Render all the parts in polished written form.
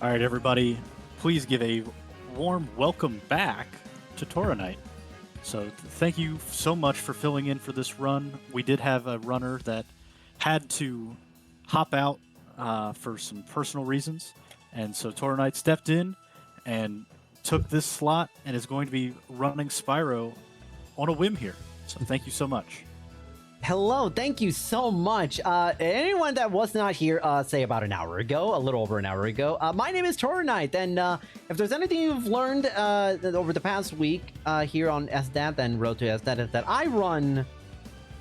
All right, everybody, please give a warm welcome back to Toronite. So thank you so much for filling in for this run. We did have a runner that had to hop out for some personal reasons, and so Toronite stepped in and took this slot and is going to be running Spyro on a whim here. So thank you so much. Hello, thank you so much. Anyone that was not here, say about an hour ago, a little over an hour ago, my name is Reignited, and if there's anything you've learned over the past week here on SDAT and Road to SDAT, is that I run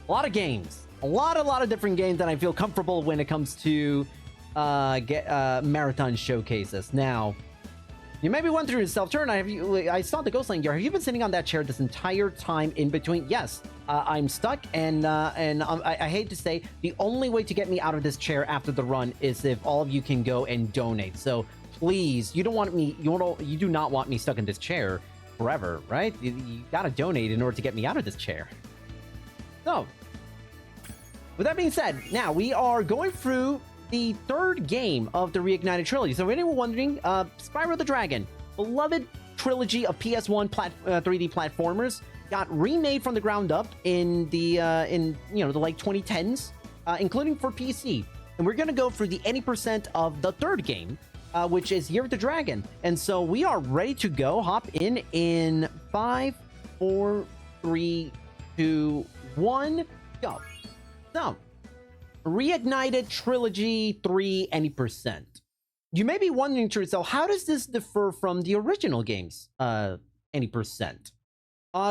a lot of games, a lot of different games that I feel comfortable when it comes to marathon showcases. Now, you may be wondering yourself, Reignited, I saw the ghost line here. Have you been sitting on that chair this entire time in between? Yes. I'm stuck, and I hate to say, the only way to get me out of this chair after the run is if all of you can go and donate. So please, you do not want me stuck in this chair forever, right? You gotta donate in order to get me out of this chair. So, with that being said, now we are going through the third game of the Reignited Trilogy. So if anyone wondering, Spyro the Dragon, beloved trilogy of PS1 3D platformers, got remade from the ground up in the the like 2010s, including for PC. And we're gonna go through the 80% of the third game, which is Year of the Dragon. And so we are ready to go. Hop in 5, 4, 3, 2, 1, go. So, Reignited Trilogy 3 80%. You may be wondering to yourself, how does this differ from the original game's 80%?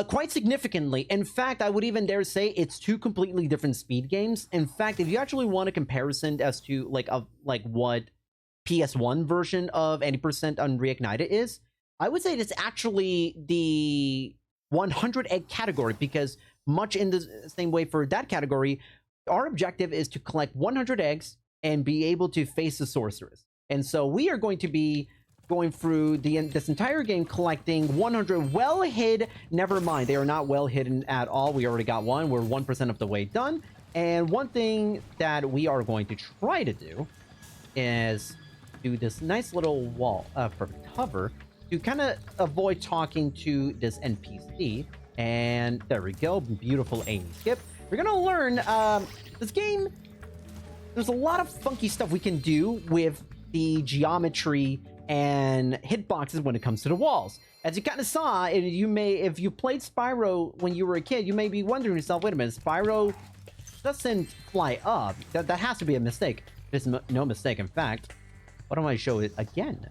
Quite significantly. In fact, I would even dare say it's two completely different speed games. In fact, if you actually want a comparison as to like what PS1 version of 80% on Reignited is, I would say it's actually the 100 egg category, because much in the same way for that category, our objective is to collect 100 eggs and be able to face the sorceress. And so we are going to be going through this entire game collecting 100 well hid. Never mind, they are not well hidden at all. We already got one. We're 1% of the way done. And one thing that we are going to try to do is do this nice little wall for cover to kind of avoid talking to this NPC. And there we go. Beautiful aim skip. We're gonna learn this game. There's a lot of funky stuff we can do with the geometry and hitboxes when it comes to the walls. As you kind of saw, if you played Spyro when you were a kid, you may be wondering yourself, wait a minute, Spyro doesn't fly up. That has to be a mistake. There's no mistake. In fact, why don't I show it again?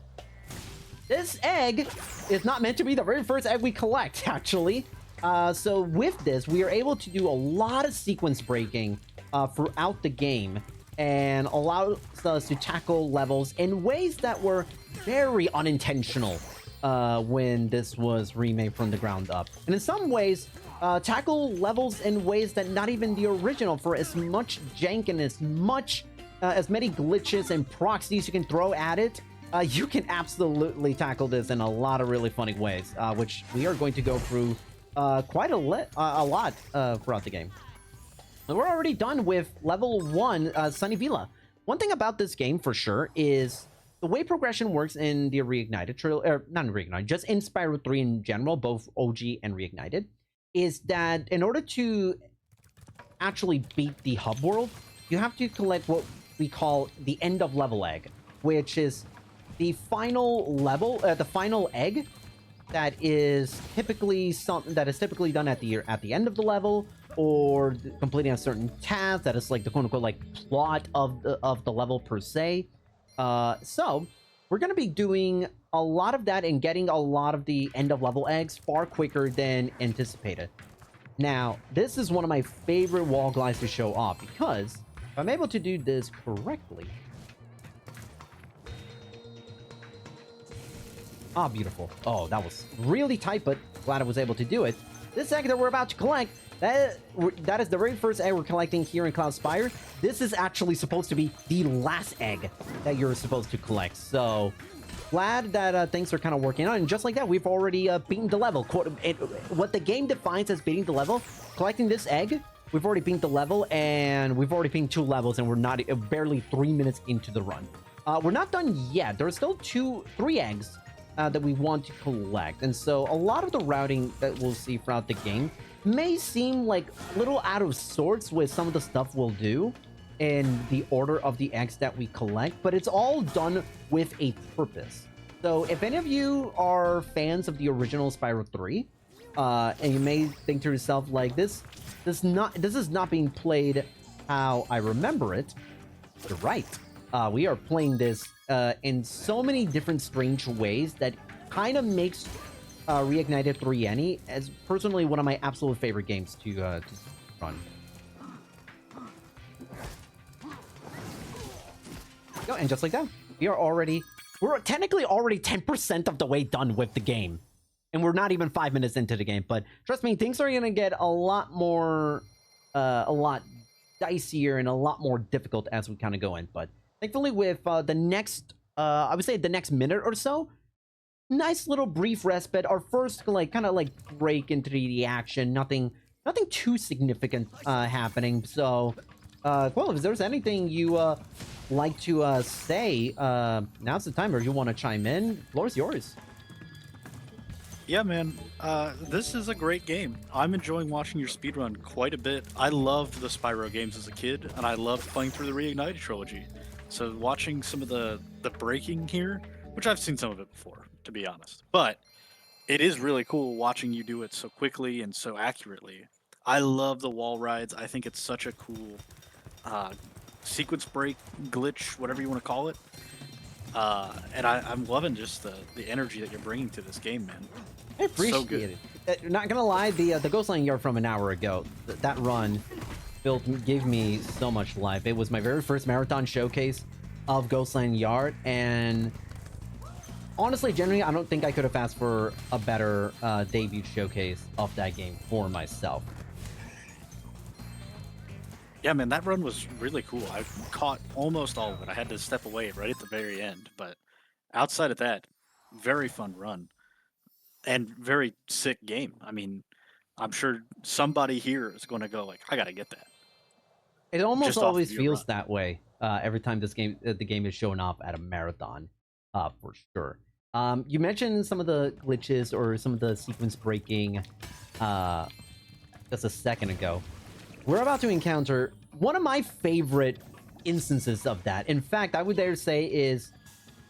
This egg is not meant to be the very first egg we collect, actually. So with this, we are able to do a lot of sequence breaking throughout the game, and allows us to tackle levels in ways that were very unintentional when this was remade from the ground up. And in some ways, tackle levels in ways that not even the original, for as much jank and as many glitches and proxies you can throw at it, you can absolutely tackle this in a lot of really funny ways, which we are going to go through quite a lot throughout the game. We're already done with level 1, Sunny Villa. One thing about this game for sure is the way progression works in the Reignited not in Reignited, just in Spyro 3 in general, both OG and Reignited, is that in order to actually beat the hub world, you have to collect what we call the end of level egg, which is the final level, the final egg that is typically something that is typically done at the end of the level, or completing a certain task that is like the quote-unquote like plot of the level per se. So we're going to be doing a lot of that and getting a lot of the end of level eggs far quicker than anticipated. Now, this is one of my favorite wall glides to show off, because if I'm able to do this correctly. Ah, beautiful. Oh, that was really tight, but glad I was able to do it. This egg that we're about to collect, that is the very first egg we're collecting here in Cloud Spire. This is actually supposed to be the last egg that you're supposed to collect. So glad that things are kind of working out. And just like that, we've already beaten the level. What the game defines as beating the level, collecting this egg, we've already beaten the level, and we've already beaten 2 levels, and we're not barely 3 minutes into the run. We're not done yet. There are still 3 eggs that we want to collect. And so a lot of the routing that we'll see throughout the game may seem like a little out of sorts with some of the stuff we'll do in the order of the eggs that we collect, but it's all done with a purpose. So if any of you are fans of the original Spyro 3, and you may think to yourself like this is not being played how I remember it, you're right. We are playing this in so many different strange ways that kind of makes Reignited 3 as personally one of my absolute favorite games to run. Oh, and just like that, we're technically already 10% of the way done with the game. And we're not even 5 minutes into the game, but trust me, things are gonna get a lot more, a lot dicier and a lot more difficult as we kind of go in. But thankfully, with the next, I would say the next minute or so, nice little brief respite. Our first kind of break into the action. Nothing too significant happening. So, well, if there's anything you like to say, now's the time. Or you want to chime in? The floor is yours. Yeah, man, this is a great game. I'm enjoying watching your speedrun quite a bit. I loved the Spyro games as a kid, and I loved playing through the Reignited trilogy. So watching some of the breaking here, which I've seen some of it before, to be honest, but it is really cool watching you do it so quickly and so accurately. I love the wall rides. I think it's such a cool sequence break, glitch, whatever you want to call it. And I'm loving just the energy that you're bringing to this game, man. I appreciate it. Not gonna lie, the Ghostline Yard from an hour ago, that run gave me so much life. It was my very first marathon showcase of Ghostline Yard, and honestly, generally, I don't think I could have asked for a better debut showcase of that game for myself. Yeah, man, that run was really cool. I caught almost all of it. I had to step away right at the very end, but outside of that, very fun run and very sick game. I mean, I'm sure somebody here is going to go like, I got to get that. It almost always feels that way every time the game is showing off at a marathon, for sure. You mentioned some of the glitches or some of the sequence breaking just a second ago. We're about to encounter one of my favorite instances of that. In fact, I would dare say is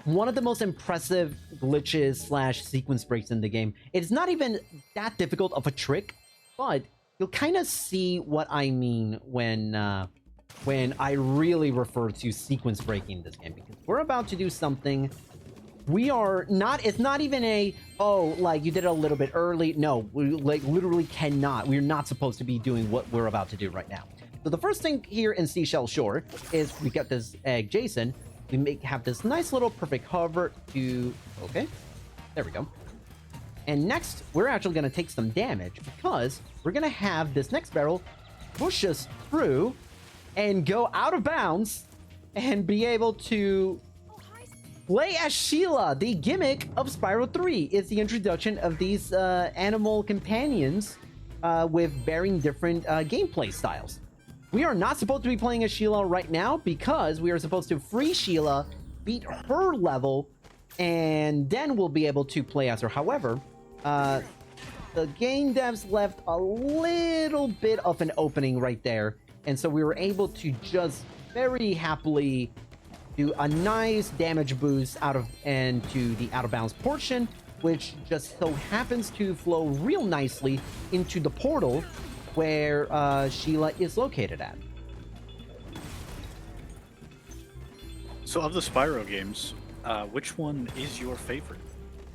one of the most impressive glitches / sequence breaks in the game. It's not even that difficult of a trick, but you'll kind of see what I mean when I really refer to sequence breaking in this game, because we're about to do something. It's not even like you did it a little bit early. No, we literally cannot. We're not supposed to be doing what we're about to do right now. So the first thing here in Seashell Shore is we got this egg Jason. We have this nice little perfect hover to, okay, there we go. And next, we're actually going to take some damage because we're going to have this next barrel push us through and go out of bounds and be able to play as Sheila. The gimmick of Spyro 3 is the introduction of these animal companions with varying different gameplay styles. We are not supposed to be playing as Sheila right now because we are supposed to free Sheila, beat her level, and then we'll be able to play as her. However, the game devs left a little bit of an opening right there, and so we were able to just very happily do a nice damage boost to the out of bounds portion, which just so happens to flow real nicely into the portal where Sheila is located at. So of the Spyro games, which one is your favorite?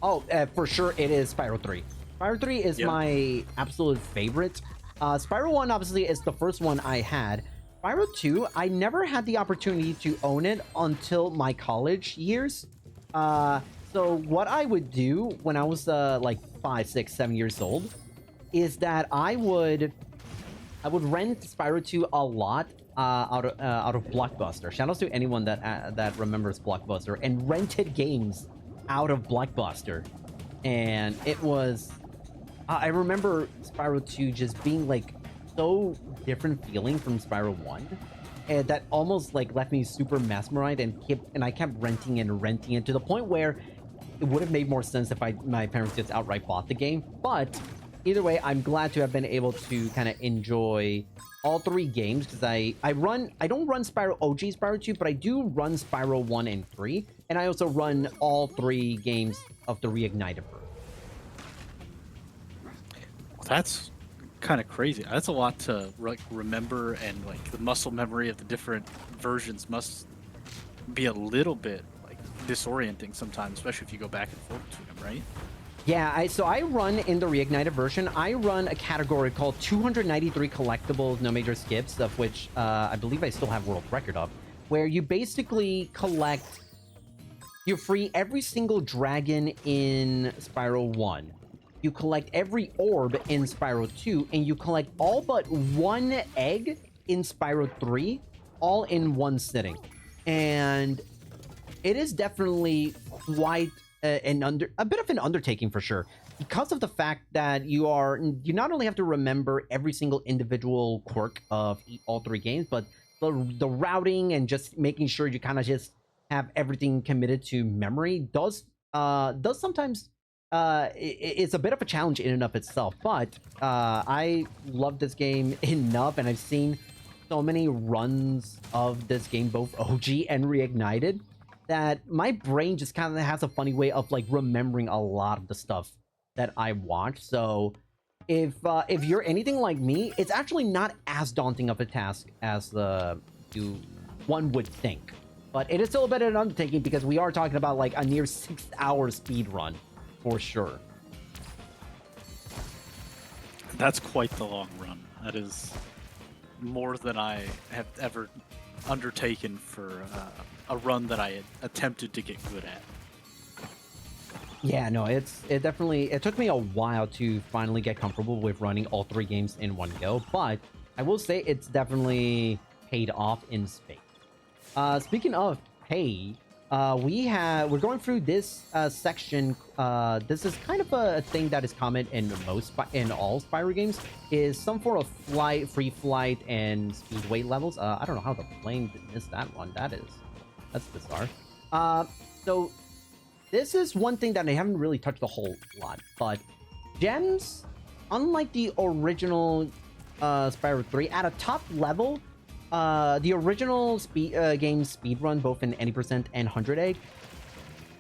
Oh, for sure it is Spyro 3. Spyro 3 is my absolute favorite. Spyro 1 obviously is the first one I had. Spyro 2, I never had the opportunity to own it until my college years. So what I would do when I was like 5, 6, 7 years old is that I would rent Spyro 2 a lot out of Blockbuster. Shout out to anyone that remembers Blockbuster and rented games out of Blockbuster. And it was, I remember Spyro 2 just being like so different feeling from Spyro 1. that almost like left me super mesmerized, and I kept renting and renting it to the point where it would have made more sense if my parents just outright bought the game. But either way, I'm glad to have been able to kind of enjoy all 3 games, because I don't run Spyro OG Spyro 2, but I do run Spyro 1 and 3, and I also run all 3 games of the Reignited version. That's kind of crazy. That's a lot to remember, and like the muscle memory of the different versions must be a little bit like disorienting sometimes, especially if you go back and forth between them, right? Yeah, so I run in the Reignited version. I run a category called 293 collectibles, no major skips, of which I believe I still have world record of, where you basically collect. You free every single dragon in Spyro 1. You collect every orb in Spyro 2, and you collect all but 1 egg in Spyro 3, all in one sitting. And it is definitely quite a bit of an undertaking for sure, because of the fact that you not only have to remember every single individual quirk of all 3 games, but the routing and just making sure you kind of just have everything committed to memory does sometimes it's a bit of a challenge in and of itself. But I love this game enough, and I've seen so many runs of this game, both OG and Reignited, that my brain just kind of has a funny way of like remembering a lot of the stuff that I watch. So if you're anything like me, it's actually not as daunting of a task as one would think. But it is still a bit of an undertaking, because we are talking about like a near 6-hour speed run for sure. That's quite the long run. That is more than I have ever undertaken for a run that I had attempted to get good at. Yeah, no, it took me a while to finally get comfortable with running all 3 games in one go, but I will say it's definitely paid off in spades. Speaking of pay, we're going through this section. This is kind of a thing that is common in all Spyro games, is some form of free flight and speedway levels. I don't know how the plane missed that one. That's bizarre. So this is one thing that I haven't really touched a whole lot, but gems, unlike the original Spyro 3, at a top level, the original game speedrun, both in any percent and 100 egg,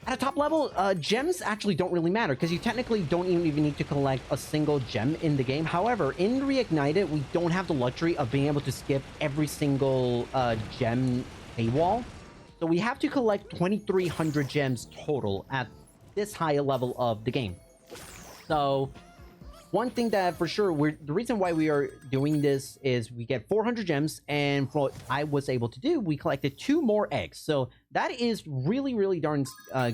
at a top level, gems actually don't really matter, because you technically don't even need to collect a single gem in the game. However, in Reignited, we don't have the luxury of being able to skip every single gem paywall. So we have to collect 2,300 gems total at this high level of the game. So one thing that for sure, the reason why we are doing this is we get 400 gems, and for what I was able to do, we collected 2 more eggs. So that is really, really darn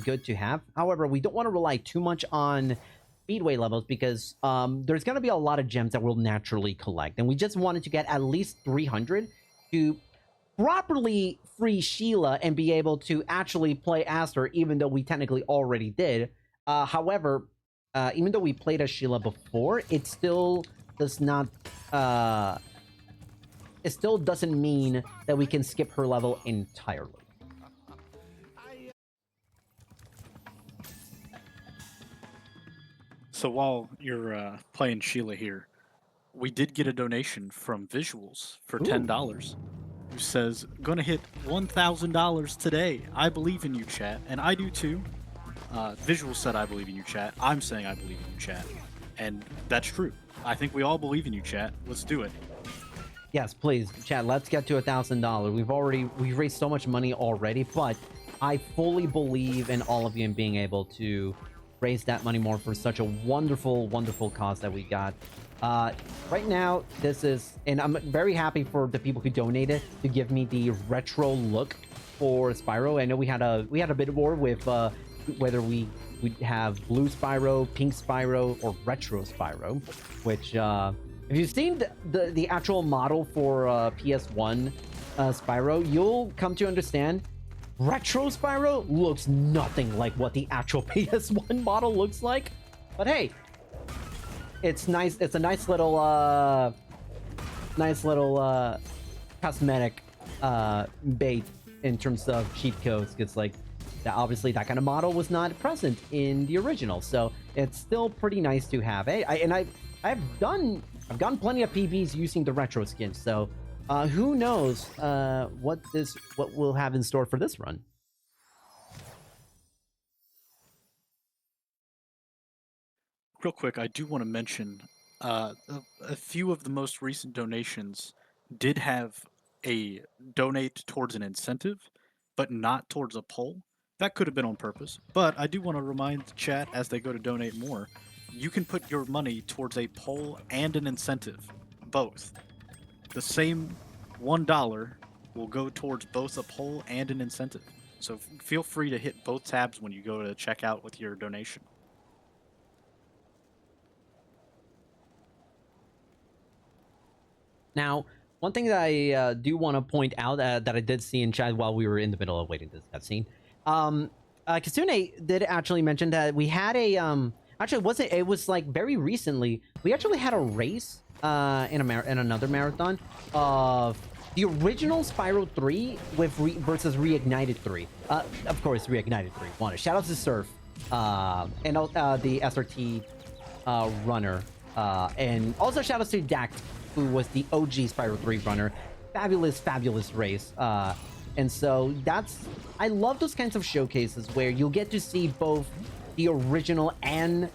good to have. However, we don't want to rely too much on speedway levels, because there's going to be a lot of gems that we'll naturally collect, and we just wanted to get at least 300 to properly free Sheila and be able to actually play as her, even though we technically already did. However, even though we played as Sheila before, it still does not. It still doesn't mean that we can skip her level entirely. So while you're playing Sheila here, we did get a donation from Visuals for $10, who says, "Gonna hit $1,000 today. I believe in you, chat," and I do too. Visuals said, "I believe in you, chat." I'm saying I believe in you, chat, and that's true. I think we all believe in you, chat. Let's do it. Yes, please, chat. Let's get to $1,000. We've raised so much money already, but I fully believe in all of you and being able to raise that money more for such a wonderful, wonderful cause that we got. Right now, this is, and I'm very happy for the people who donated to give me the retro look for Spyro. I know we had a bit of war with whether we have blue Spyro, pink Spyro, or retro Spyro, which if you've seen the actual model for PS1 Spyro, you'll come to understand retro Spyro looks nothing like what the actual PS1 model looks like. But hey, it's nice. It's a nice little cosmetic bait in terms of cheat codes. It's like that, obviously that kind of model was not present in the original, so it's still pretty nice to have. I've gotten plenty of PBs using the retro skins, so who knows what we'll have in store for this run. Real quick, I do want to mention a few of the most recent donations did have a donate towards an incentive, but not towards a poll. That could have been on purpose, but I do want to remind the chat as they go to donate more, you can put your money towards a poll and an incentive, both. The same $1 will go towards both a poll and an incentive. So feel free to hit both tabs when you go to check out with your donation. Now, one thing that I do want to point out that I did see in chat while we were in the middle of waiting this cutscene, Kasune did actually mention that we had a actually it was like very recently we actually had a race in another marathon of the original Spyro 3 with versus Reignited 3. Of course, Reignited 3 won it. Shout out to Surf and the SRT runner, and also shout out to Dact, who was the OG Spyro 3 runner. Fabulous race. And so I love those kinds of showcases where you'll get to see both the original and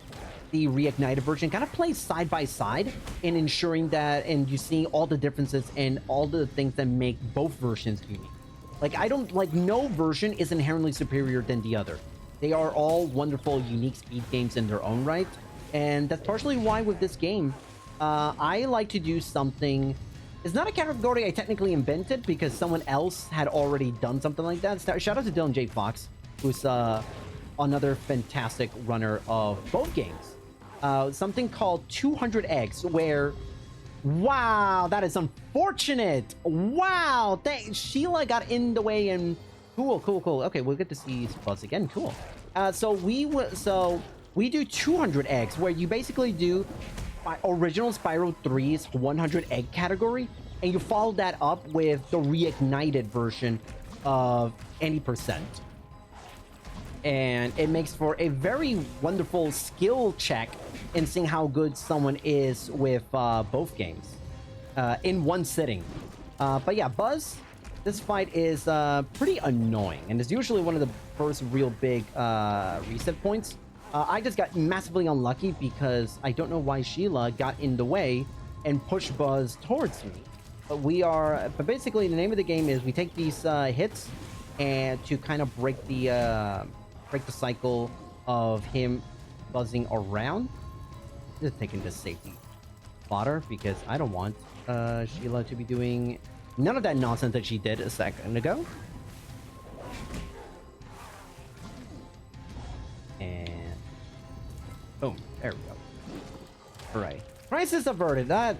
the Reignited version kind of play side by side in ensuring that, and you see all the differences and all the things that make both versions unique. Like, no version is inherently superior than the other. They are all wonderful, unique speed games in their own right. And that's partially why with this game, I like to do something. It's not a category I technically invented because someone else had already done something like that. Shout out to Dylan J. Fox, who's another fantastic runner of both games. Something called 200 Eggs, where, wow, that is unfortunate. Wow, Sheila got in the way, and cool. Okay, we'll get to see Buzz again. Cool. So we do 200 eggs, where you basically do original Spyro 3's 100 egg category, and you follow that up with the Reignited version of any %. And it makes for a very wonderful skill check in seeing how good someone is with both games in one sitting. But yeah, Buzz, this fight is pretty annoying, and it's usually one of the first real big reset points. I just got massively unlucky because I don't know why Sheila got in the way and pushed Buzz towards me. But basically the name of the game is we take these hits and to kind of break the cycle of him buzzing around. Just taking this safety fodder because I don't want Sheila to be doing none of that nonsense that she did a second ago. And boom, there we go. Hooray. Crisis averted. That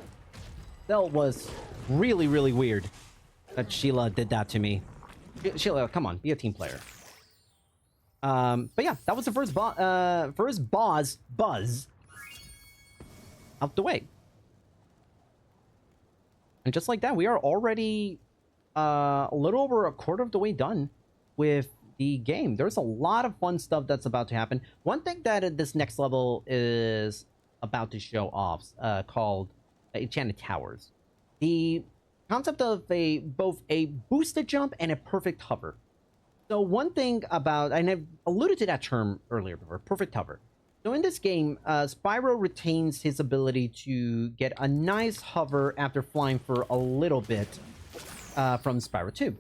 was really weird that Sheila did that to me. Sheila, come on, be a team player. But yeah, that was the first Buzz out the way. And just like that, we are already a little over a quarter of the way done with the game. There's a lot of fun stuff that's about to happen. One thing that this next level is about to show off, called Enchanted Towers. The concept of both a boosted jump and a perfect hover. So one thing about, and I've alluded to that term earlier before, perfect hover. So in this game, Spyro retains his ability to get a nice hover after flying for a little bit from Spyro 2.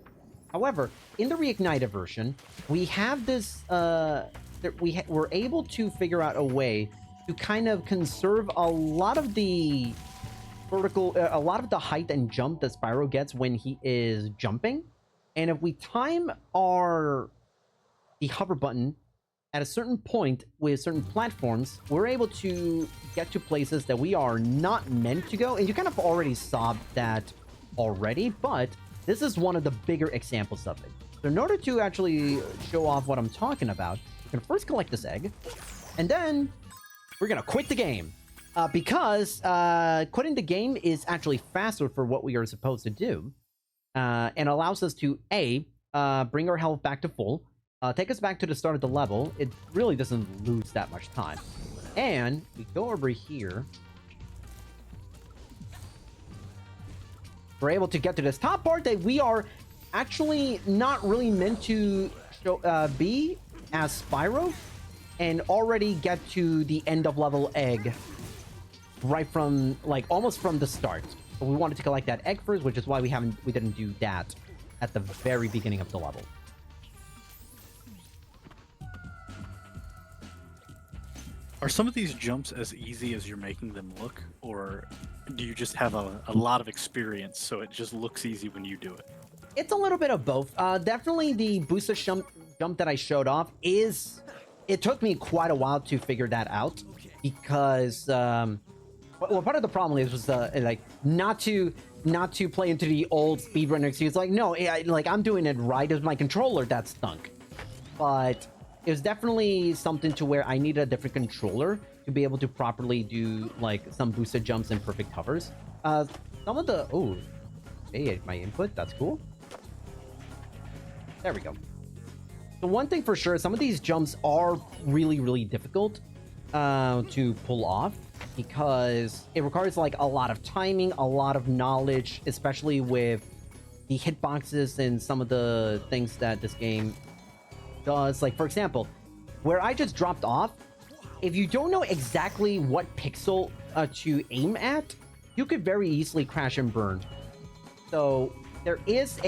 However, in the Reignited version, we have this, we're able to figure out a way to kind of conserve a lot of the a lot of the height and jump that Spyro gets when he is jumping. And if we time the hover button at a certain point with certain platforms, we're able to get to places that we are not meant to go. And you kind of already saw that already, but this is one of the bigger examples of it. So in order to actually show off what I'm talking about, we're going to first collect this egg, and then we're going to quit the game. Because quitting the game is actually faster for what we are supposed to do. and allows us to bring our health back to full, take us back to the start of the level. It really doesn't lose that much time. And we go over here. We're able to get to this top part that we are actually not really meant to be as Spyro, and already get to the end of level egg right from, like, almost from the start. But we wanted to collect that egg first, which is why we didn't do that at the very beginning of the level. Are some of these jumps as easy as you're making them look, or do you just have a lot of experience so it just looks easy when you do it? It's a little bit of both. Definitely the booster jump that I showed off it took me quite a while to figure that out, because well, part of the problem was like not to play into the old speedrunner excuse. Like, no, like, I'm doing it right. It was my controller that stunk. But it was definitely something to where I needed a different controller to be able to properly do, like, some boosted jumps and perfect hovers. Some of the... Oh, hey, my input. That's cool. There we go. The one thing for sure, some of these jumps are really, really difficult to pull off, because it requires, like, a lot of timing, a lot of knowledge, especially with the hitboxes and some of the things that this game does. Like, for example, where I just dropped off, if you don't know exactly what pixel to aim at, you could very easily crash and burn. So there is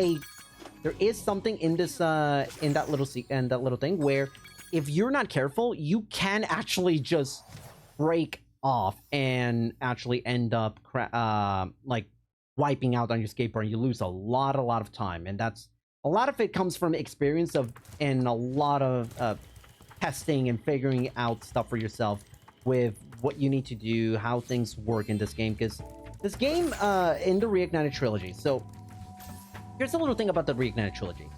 something in this in that little thing where if you're not careful, you can actually just break off and actually end up like wiping out on your skateboard, and you lose a lot of time. And that's a lot of it comes from experience and a lot of testing and figuring out stuff for yourself with what you need to do, how things work in this game. Because this game in the Reignited Trilogy, so here's a little thing about the Reignited Trilogy.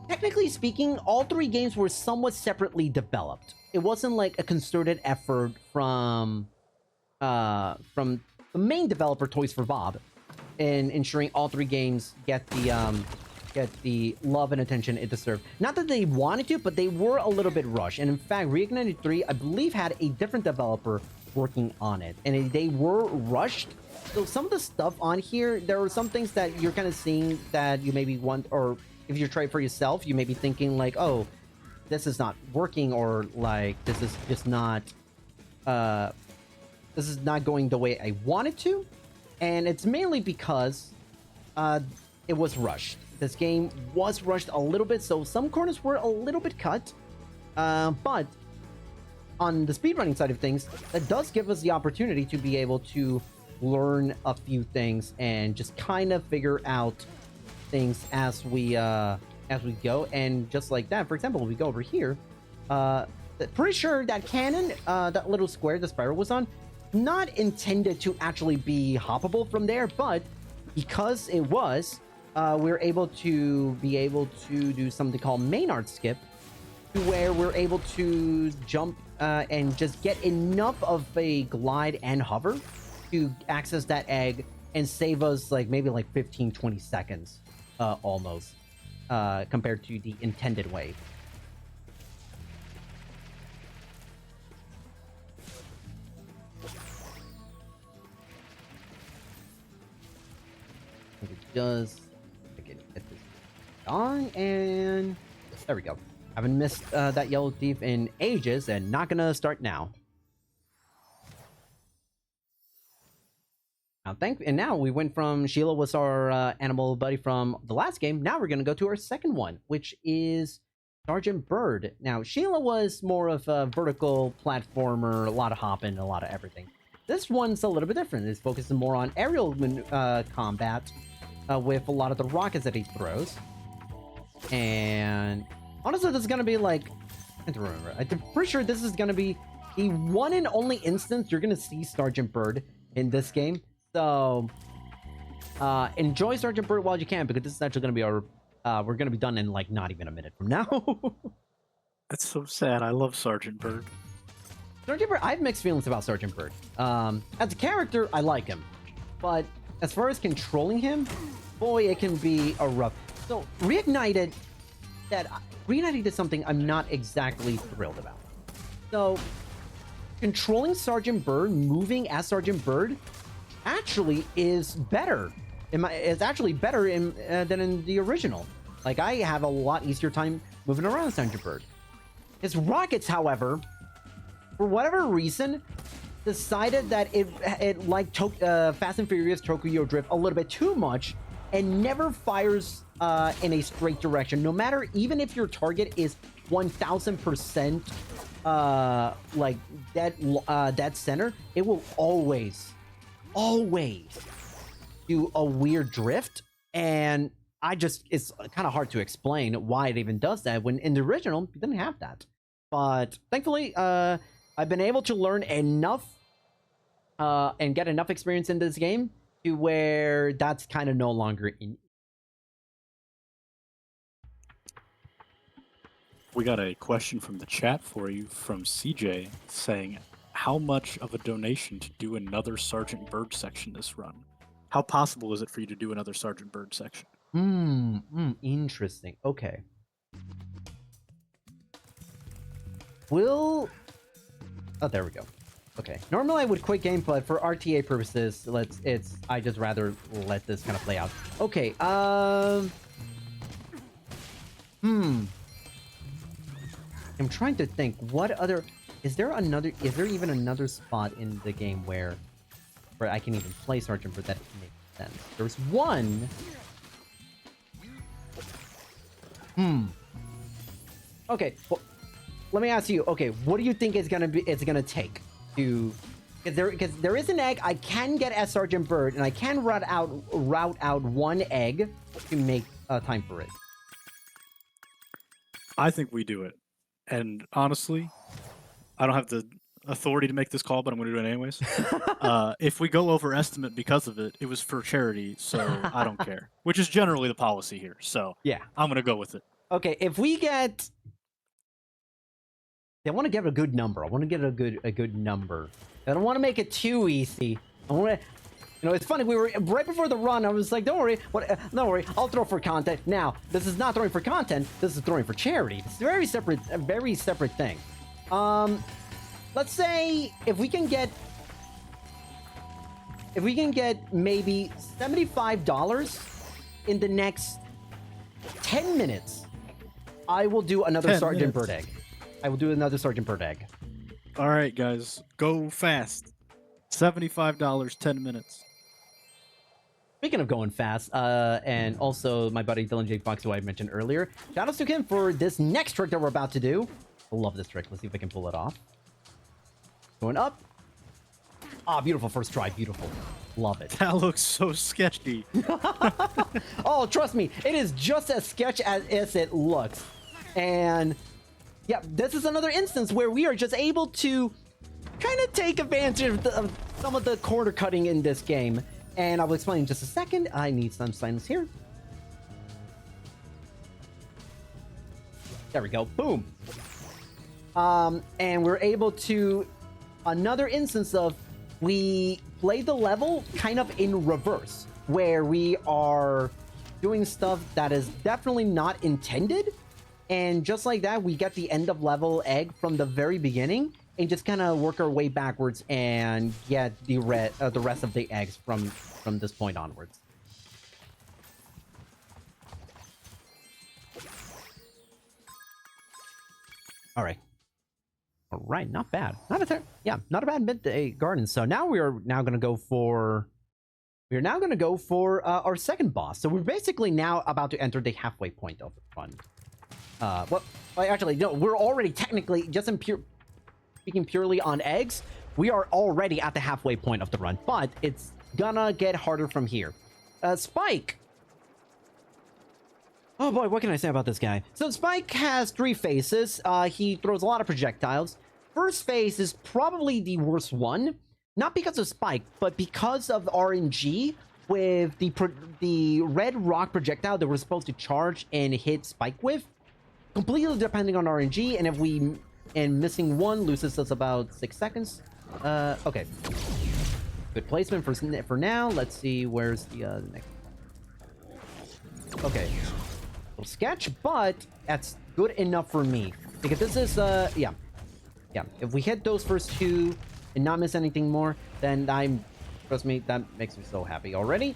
Technically speaking, all three games were somewhat separately developed. It wasn't like a concerted effort from the main developer, Toys for Bob, in ensuring all three games get the love and attention it deserved. Not that they wanted to, but they were a little bit rushed. And in fact, Reignited 3, I believe, had a different developer working on it, and they were rushed. So some of the stuff on here, there are some things that you're kind of seeing that you maybe want, or if you try it for yourself, you may be thinking like, oh, this is not working, or like, this is just not going the way I want it to. And it's mainly because it was rushed. This game was rushed a little bit, so some corners were a little bit cut. But on the speedrunning side of things, that does give us the opportunity to be able to learn a few things and just kind of figure out things as we go. And just like that, for example, we go over here, pretty sure that cannon, that little square the Spyro was on, not intended to actually be hoppable from there, but because it was, we're able to do something called main art skip, to where we're able to jump and just get enough of a glide and hover to access that egg and save us like maybe like 15-20 seconds almost compared to the intended way. Just get this on, and there we go. Haven't missed that yellow thief in ages, and not gonna start now. And now we went from Sheila was our animal buddy from the last game. Now we're gonna go to our second one, which is Sergeant Bird. Now Sheila was more of a vertical platformer, a lot of hopping, a lot of everything. This one's a little bit different. It's focusing more on aerial combat with a lot of the rockets that he throws. And honestly, this is gonna be like, I don't remember. I'm pretty sure this is gonna be the one and only instance you're gonna see Sergeant Bird in this game. So enjoy Sergeant Bird while you can, because this is actually gonna be our we're gonna be done in like not even a minute from now. That's so sad. I love Sergeant Bird. Sergeant Bird, I have mixed feelings about Sergeant Bird. As a character, I like him, but as far as controlling him, boy, it can be a rough. So Reignited, Reignited is something I'm not exactly thrilled about. So controlling Sergeant Bird, moving as Sergeant Bird, actually is better. It's actually better than in the original. Like, I have a lot easier time moving around Sergeant Bird. His rockets, however, for whatever reason, decided that it liked Fast and Furious Tokyo Drift a little bit too much and never fires in a straight direction. No matter, even if your target is 1000% like dead center, it will always do a weird drift. And it's kind of hard to explain why it even does that when in the original you didn't have that. But thankfully, I've been able to learn enough and get enough experience in this game to where that's kind of no longer in. We got a question from the chat for you from CJ saying, how much of a donation to do another Sergeant Bird section this run? How possible is it for you to do another Sergeant Bird section? Interesting. Okay. Oh, there we go. Okay. Normally I would quit game, but for RTA purposes, I just rather let this kind of play out. Okay. I'm trying to think what other is there even another spot in the game where I can even play Sergeant Bird that makes sense? There's one. Okay, well, let me ask you. Okay, what do you think it's gonna take to? Because there is an egg I can get as Sergeant Bird, and I can route out one egg to make time for it. I think we do it, and honestly, I don't have the authority to make this call, but I'm going to do it anyways. If we go over estimate because of it, it was for charity, so I don't care. Which is generally the policy here. So yeah, I'm going to go with it. Okay, if we get, I want to get a good number. I want to get a good number. I don't want to make it too easy. I want to, it's funny. We were right before the run. I was like, don't worry, don't worry. I'll throw for content. Now, this is not throwing for content. This is throwing for charity. It's a very separate thing. Let's say if we can get maybe $75 in the next 10 minutes, I will do another Sergeant Bird egg. I will do another Sergeant Bird egg. All right, guys, go fast. $75, 10 minutes. Speaking of going fast, and also my buddy Dylan J. Fox, who I mentioned earlier, shout outs to him for this next trick that we're about to do. I love this trick. Let's see if I can pull it off. Going up. Ah, beautiful first try. Beautiful. Love it. That looks so sketchy. Oh, trust me, it is just as sketch as it looks. And yeah, this is another instance where we are just able to kind of take advantage of some of the corner cutting in this game. And I'll explain in just a second. I need some silence here. There we go. Boom. And we're able to, another instance of, we play the level kind of in reverse, where we are doing stuff that is definitely not intended. And just like that, we get the end of level egg from the very beginning and just kind of work our way backwards and get the rest of the eggs from this point onwards. All right, not bad. Not a bad midday garden. So now we are going to go for our second boss. So we're basically now about to enter the halfway point of the run. Well, actually, no, we're already technically just speaking purely on eggs. We are already at the halfway point of the run, but it's gonna get harder from here. Spike. Oh boy, what can I say about this guy? So Spike has 3 phases. He throws a lot of projectiles. First phase is probably the worst one, not because of Spike, but because of RNG with the red rock projectile that we're supposed to charge and hit Spike with. Completely depending on RNG, and missing one loses us about 6 seconds. Okay. Good placement for now. Let's see, where's the next. Okay. Little sketch, but that's good enough for me. Because this is, yeah. Yeah, if we hit those first two and not miss anything more, then trust me, that makes me so happy already.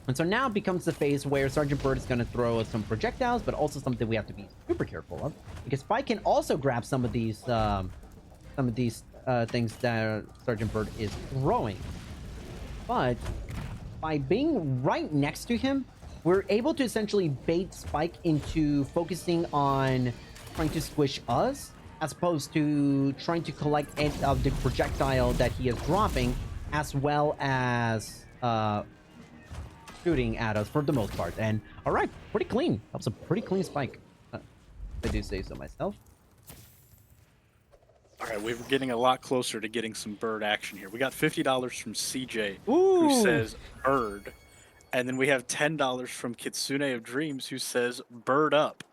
And so now becomes the phase where Sergeant Bird is going to throw us some projectiles, but also something we have to be super careful of. Because Spike can also grab some of these things that Sergeant Bird is throwing. But by being right next to him, we're able to essentially bait Spike into focusing on trying to squish us, as opposed to trying to collect any of the projectile that he is dropping, as well as shooting at us for the most part. And all right, pretty clean. That was a pretty clean Spike. I do say so myself. All right, we're getting a lot closer to getting some bird action here. We got $50 from CJ, Ooh. who says bird. And then we have $10 from Kitsune of Dreams, who says bird up.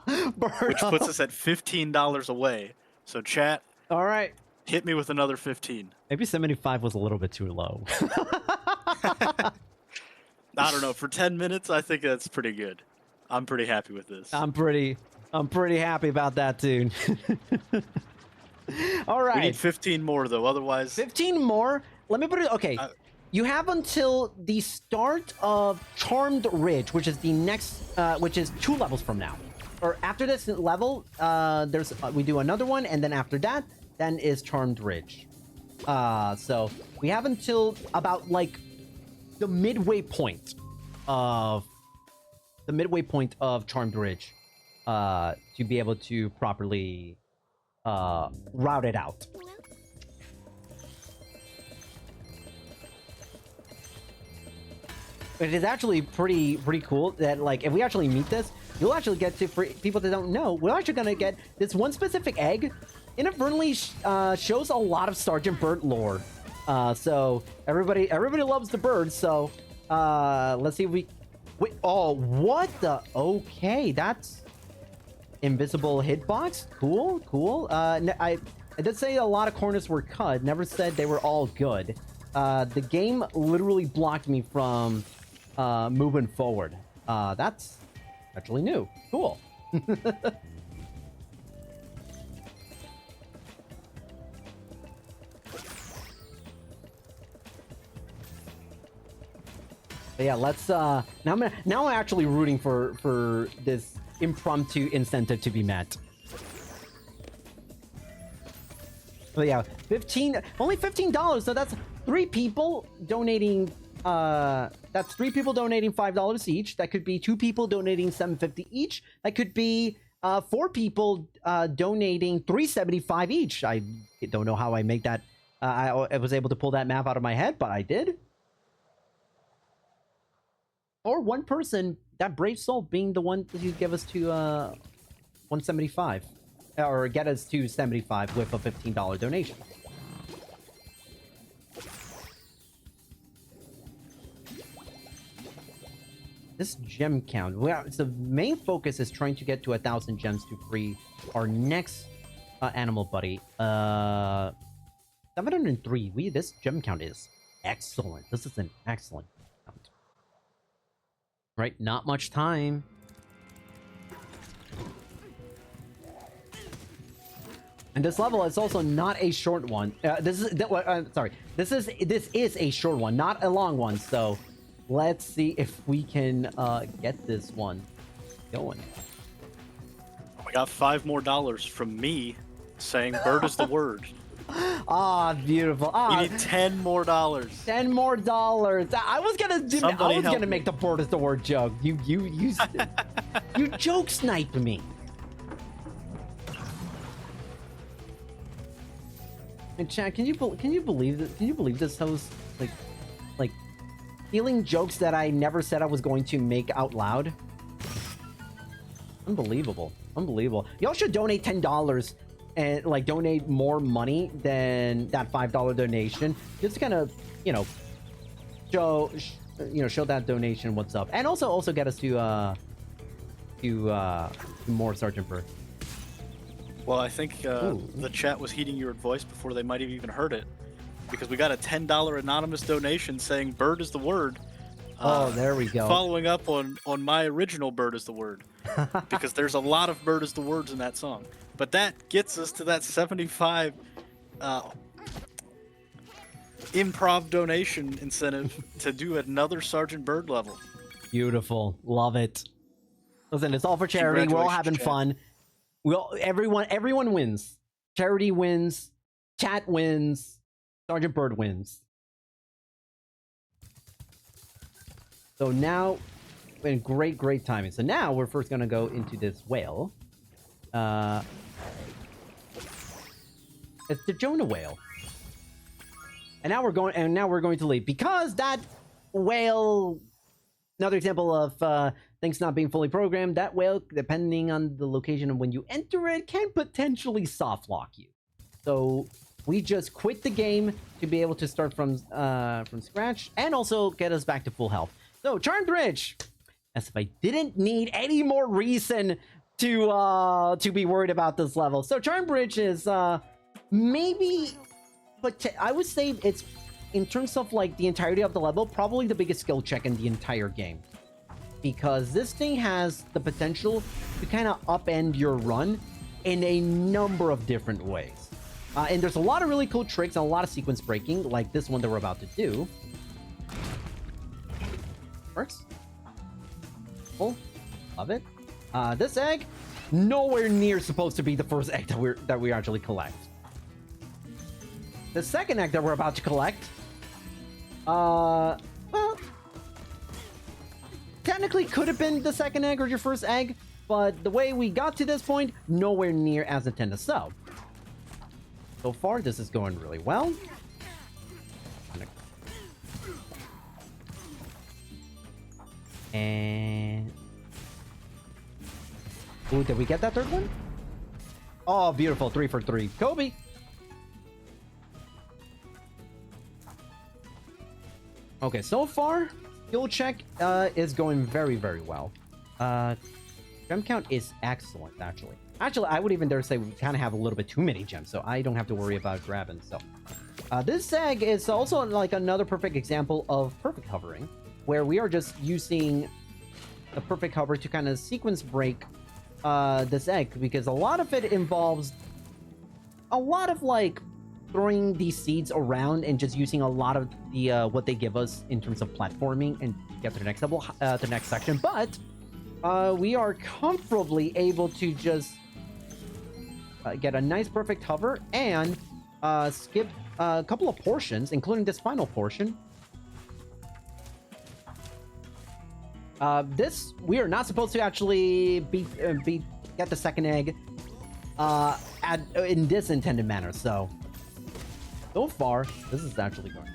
Which puts us at $15 away. So chat, all right, hit me with another 15. Maybe 75 was a little bit too low. I don't know. For 10 minutes, I think that's pretty good. I'm pretty happy with this. I'm pretty happy about that, dude. All right. We need 15 more, though. Otherwise... 15 more? Let me put it... Okay. You have until the start of Charmed Ridge, which is the next... which is 2 levels from now. Or after this level, we do another one, and then after that, then is Charmed Ridge. So we have until about, like, the midway point of Charmed Ridge to be able to properly route it out. It is actually pretty cool that, like, if we actually meet this, you'll actually get to, for people that don't know, we're actually gonna get this one specific egg inadvertently shows a lot of Sergeant Bird lore. So everybody loves the bird. So let's see if we wait. Oh, what the? Okay, that's invisible hitbox. Cool. I did say a lot of corners were cut. Never said they were all good. The game literally blocked me from moving forward. That's actually new. Cool. But yeah, let's now I'm actually rooting for this impromptu incentive to be met. But yeah, only $15, so that's 3 people donating that's 3 people donating $5 each. That could be 2 people donating $7.50 each. That could be 4 people donating $3.75 each. I don't know how I make that I was able to pull that math out of my head, but I did. Or 1 person, that brave soul, being the one to give us to 175, or get us to 75 with a $15 donation. This gem count. So the main focus is trying to get to 1,000 gems to free our next animal buddy. 703. This gem count is excellent. This is an excellent count. Right, not much time. And this level is also not a short one. This is a short one, not a long one. So let's see if we can get this one going. We got $5 more from me saying bird is the word. Ah, beautiful. Ah, we need $10 more. $10 more. I was gonna make the bird is the word joke. You joke snipe me. And Chad, can you believe this? Can you believe this? I was like feeling jokes that I never said I was going to make out loud. Unbelievable. Y'all should donate $10 and like donate more money than that $5 donation, just to kind of, show that donation what's up, and also get us to more Sergeant Bird. Well, I think the chat was heeding your voice before they might have even heard it, because we got a $10 anonymous donation saying bird is the word, Oh, there we go. Following up on my original "Bird is the Word," because there's a lot of "Bird is the Words" in that song. But that gets us to that 75 improv donation incentive to do another Sergeant Bird level. Beautiful. Love it. Listen, it's all for charity. We're all having fun. Everyone wins. Charity wins. Chat wins. Sergeant Bird wins. So now, and great timing. So now we're first gonna go into this whale. It's the Jonah whale. And now we're going to leave because that whale. Another example of things not being fully programmed. That whale, depending on the location and when you enter it, can potentially soft lock you. So we just quit the game to be able to start from scratch and also get us back to full health. So Charmed Bridge, as if I didn't need any more reason to be worried about this level. So Charmed Bridge is maybe, but I would say it's, in terms of like the entirety of the level, probably the biggest skill check in the entire game, because this thing has the potential to kind of upend your run in a number of different ways. And there's a lot of really cool tricks and a lot of sequence breaking, like this one that we're about to do. Works. Cool. Love it. This egg, nowhere near supposed to be the first egg that we actually collect. The second egg that we're about to collect, well, technically could have been the second egg or your first egg, but the way we got to this point, nowhere near as intended. So far, this is going really well. And ooh, did we get that third one? Oh, beautiful. 3 for 3. Kobe. Okay, so far, skill check is going very well. Gem count is excellent, actually. Actually, I would even dare say we kind of have a little bit too many gems, so I don't have to worry about grabbing. So this egg is also like another perfect example of perfect hovering, where we are just using the perfect hover to kind of sequence break this egg, because a lot of it involves a lot of like throwing these seeds around and just using a lot of the what they give us in terms of platforming and get to the next level, the next section. But we are comfortably able to just get a nice perfect hover and skip a couple of portions, including this final portion. This, we are not supposed to actually get the second egg in this intended manner. So far, this is actually going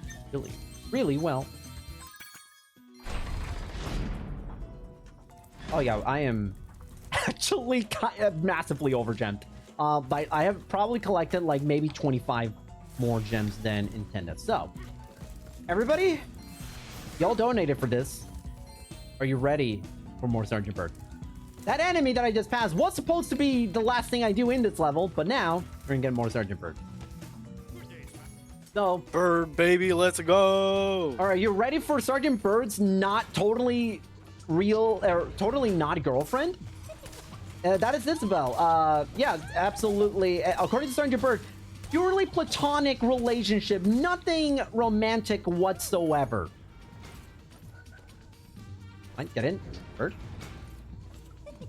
really well. Oh yeah, I am actually massively overgemmed. But I have probably collected like maybe 25 more gems than intended. So, everybody, y'all donated for this. Are you ready for more Sergeant Bird? That enemy that I just passed was supposed to be the last thing I do in this level, but now we're gonna get more Sergeant Bird. So, Bird, baby, let's go! All right, you ready for Sergeant Bird's not totally real, or totally not girlfriend? That is Isabel. Yeah, absolutely. According to Sergeant Bird, purely platonic relationship, nothing romantic whatsoever. Right, get in, Bird. You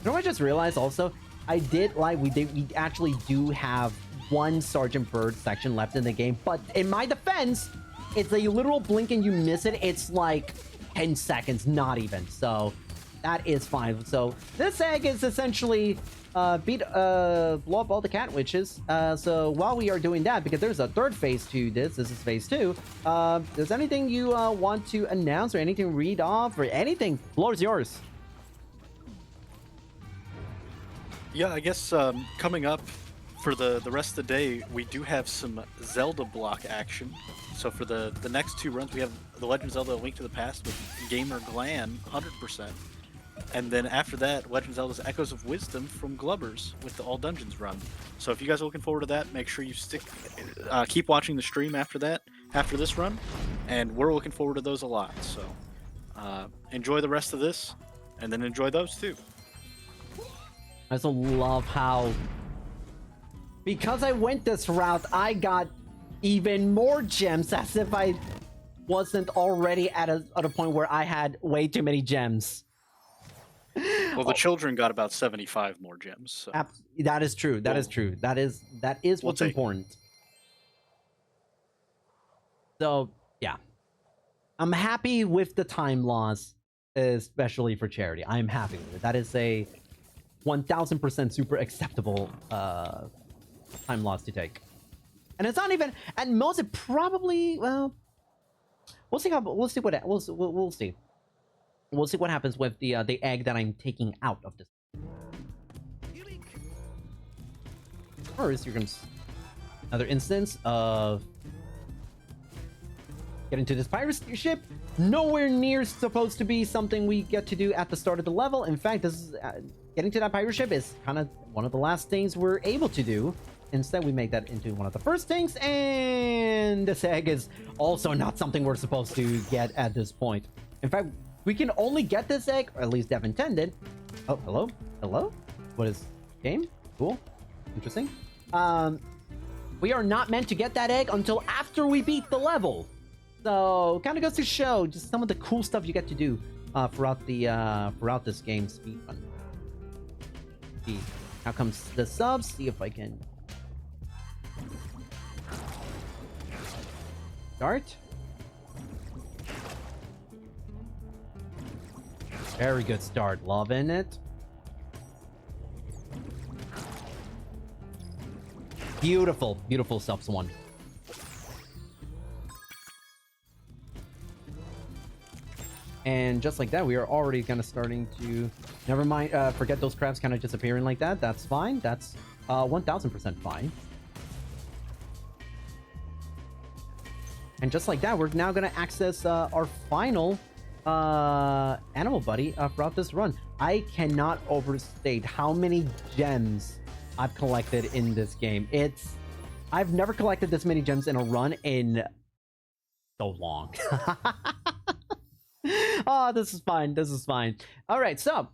know what I just realized also? I did like, we actually do have one Sergeant Bird section left in the game, but in my defense, it's a literal blink and you miss it. It's like 10 seconds, not even. So that is fine. So this egg is essentially blow up all the cat witches. So while we are doing that, because there's a third phase to this is phase 2. Does anything you want to announce or anything read off or anything? Floor is yours. Yeah, I guess coming up for the rest of the day, we do have some Zelda block action. So for the next 2 runs, we have The Legend of Zelda: A Link to the Past with Gamer Glan, 100%. And then after that, Legend of Zelda's Echoes of Wisdom from Glubbers with the All Dungeons run. So if you guys are looking forward to that, make sure you keep watching the stream after that, after this run. And we're looking forward to those a lot. So Enjoy the rest of this, and then enjoy those too. I also love how, because I went this route, I got even more gems, as if I wasn't already at a point where I had way too many gems. Well, the children got about 75 more gems. So. That is true. That is true. That is what's important. So yeah, I'm happy with the time loss, especially for charity. I'm happy with it. That is a 1000% super acceptable time loss to take. And it's not even at most. It probably, well, we'll see what happens with the egg that I'm taking out of this. First, you're gonna another instance of getting to this pirate ship. Nowhere near supposed to be something we get to do at the start of the level. In fact, this is getting to that pirate ship is kind of one of the last things we're able to do. Instead, we make that into one of the first things, and this egg is also not something we're supposed to get at this point. In fact, we can only get this egg, or at least Dev intended. Oh, hello? Hello? What is game? Cool. Interesting. We are not meant to get that egg until after we beat the level. So, kind of goes to show just some of the cool stuff you get to do throughout this game's speedrun. Now comes the subs. See if I can start. Very good start. Loving it. Beautiful, beautiful subs one. And just like that, we are already kind of starting to... Never mind, forget those crabs kind of disappearing like that. That's fine. That's 1000% fine. And just like that, we're now going to access our final animal buddy throughout this run. I cannot overstate how many gems I've collected in this game. I've never collected this many gems in a run in so long. Oh, this is fine. This is fine. All right, so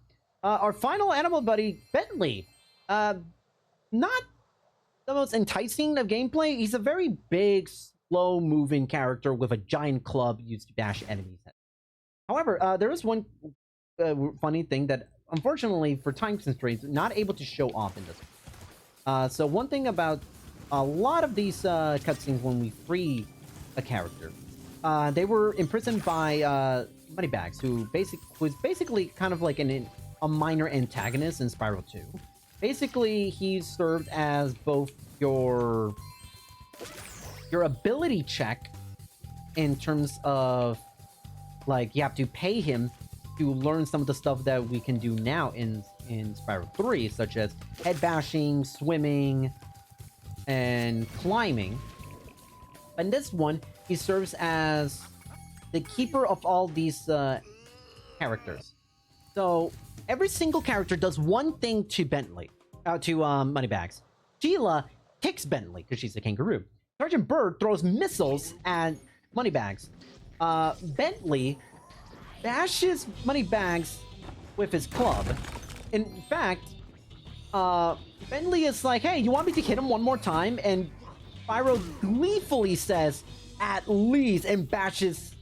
our final animal buddy, Bentley. Not the most enticing of gameplay. He's a very big, slow-moving character with a giant club used to bash enemies. However, there is one funny thing that, unfortunately, for time constraints, not able to show off in this. So one thing about a lot of these cutscenes when we free a character, they were imprisoned by Moneybags, who was basically kind of like a minor antagonist in Spyro 2. Basically, he served as both your ability check in terms of, like, you have to pay him to learn some of the stuff that we can do now in Spyro 3, such as head bashing, swimming, and climbing. And this one, he serves as the keeper of all these characters. So every single character does one thing to Bentley, to Moneybags. Sheila kicks Bentley because she's a kangaroo. Sergeant Bird throws missiles at Moneybags. Bentley bashes Moneybags with his club. In fact, Bentley is like, hey, you want me to hit him one more time? And Spyro gleefully says, at least, and bashes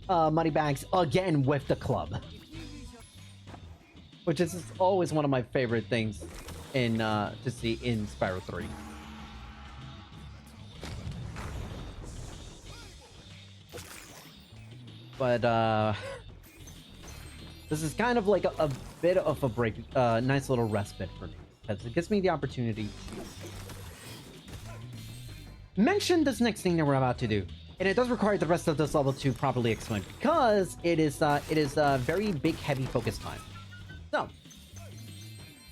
Moneybags again with the club. Which is always one of my favorite things to see in Spyro 3. But this is kind of like a bit of a break, nice little respite for me, because it gives me the opportunity to mention this next thing that we're about to do. And it does require the rest of this level to properly explain, because it is a very big, heavy focus time. So,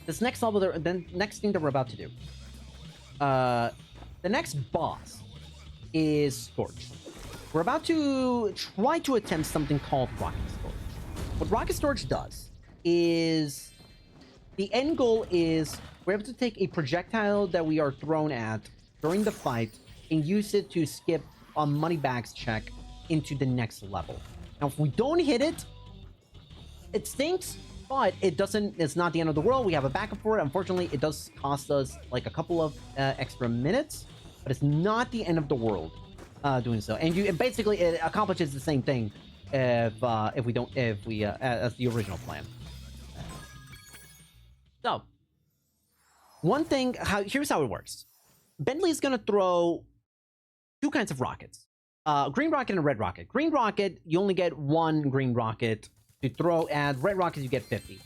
this next level, the next thing that we're about to do, the next boss is Scorch. We're about to try to attempt something called Rocket Storage. What Rocket Storage does is, the end goal is we're able to take a projectile that we are thrown at during the fight and use it to skip a Moneybags check into the next level. Now, if we don't hit it, It stinks, but it doesn't. It's not the end of the world. We have a backup for it. Unfortunately, it does cost us like a couple of extra minutes, but it's not the end of the world doing so. And it basically it accomplishes the same thing if we as the original plan. So, one thing. Here's how it works. Bentley is gonna throw two kinds of rockets: green rocket and red rocket. Green rocket, you only get one green rocket to throw, and red rockets you get 50.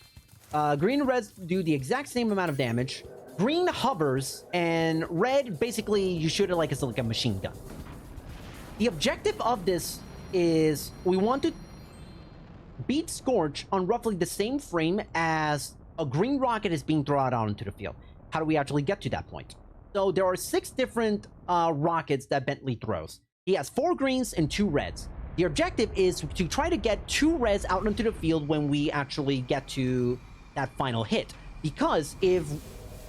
Green and reds do the exact same amount of damage. Green hovers, and red basically you shoot it like it's like a machine gun. The objective of this is we want to beat Scorch on roughly the same frame as a green rocket is being thrown out onto the field. How do we actually get to that point? So there are 6 different rockets that Bentley throws. He has 4 greens and 2 reds. The objective is to try to get 2 reds out onto the field when we actually get to that final hit. Because if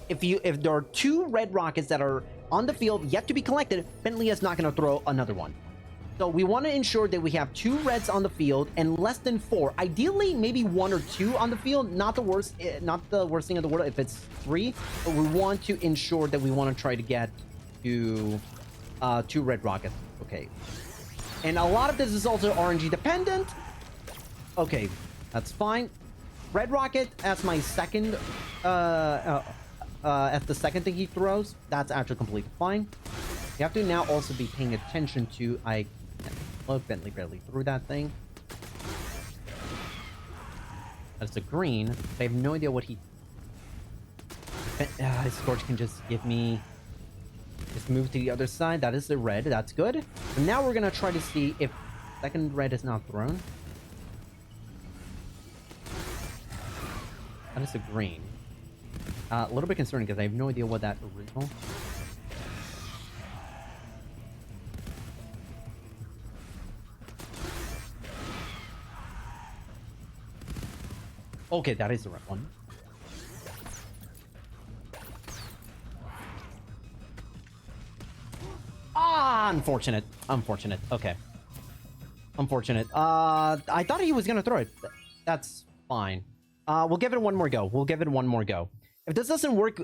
there are 2 red rockets that are on the field yet to be collected, Bentley is not going to throw another one. So we want to ensure that we have 2 reds on the field and less than 4. Ideally, maybe 1 or 2 on the field. Not the worst thing in the world if it's 3. But we want to ensure that we want to try to get to 2 red rockets. Okay. And a lot of this is also RNG dependent. Okay, that's fine. Red rocket, that's my second, that's the second thing he throws. That's actually completely fine. You have to now also be paying attention to, look, Bentley barely threw that thing. That's a green. I have no idea what he... His Scorch can just give me... Just move to the other side. That is the red. That's good. And now we're going to try to see if second red is not thrown. That is a green. A little bit concerning because I have no idea what that original... Okay, that is the right one. Ah, unfortunate. Unfortunate. Okay. Unfortunate. I thought he was gonna throw it. That's fine. We'll give it one more go. We'll give it one more go. If this doesn't work,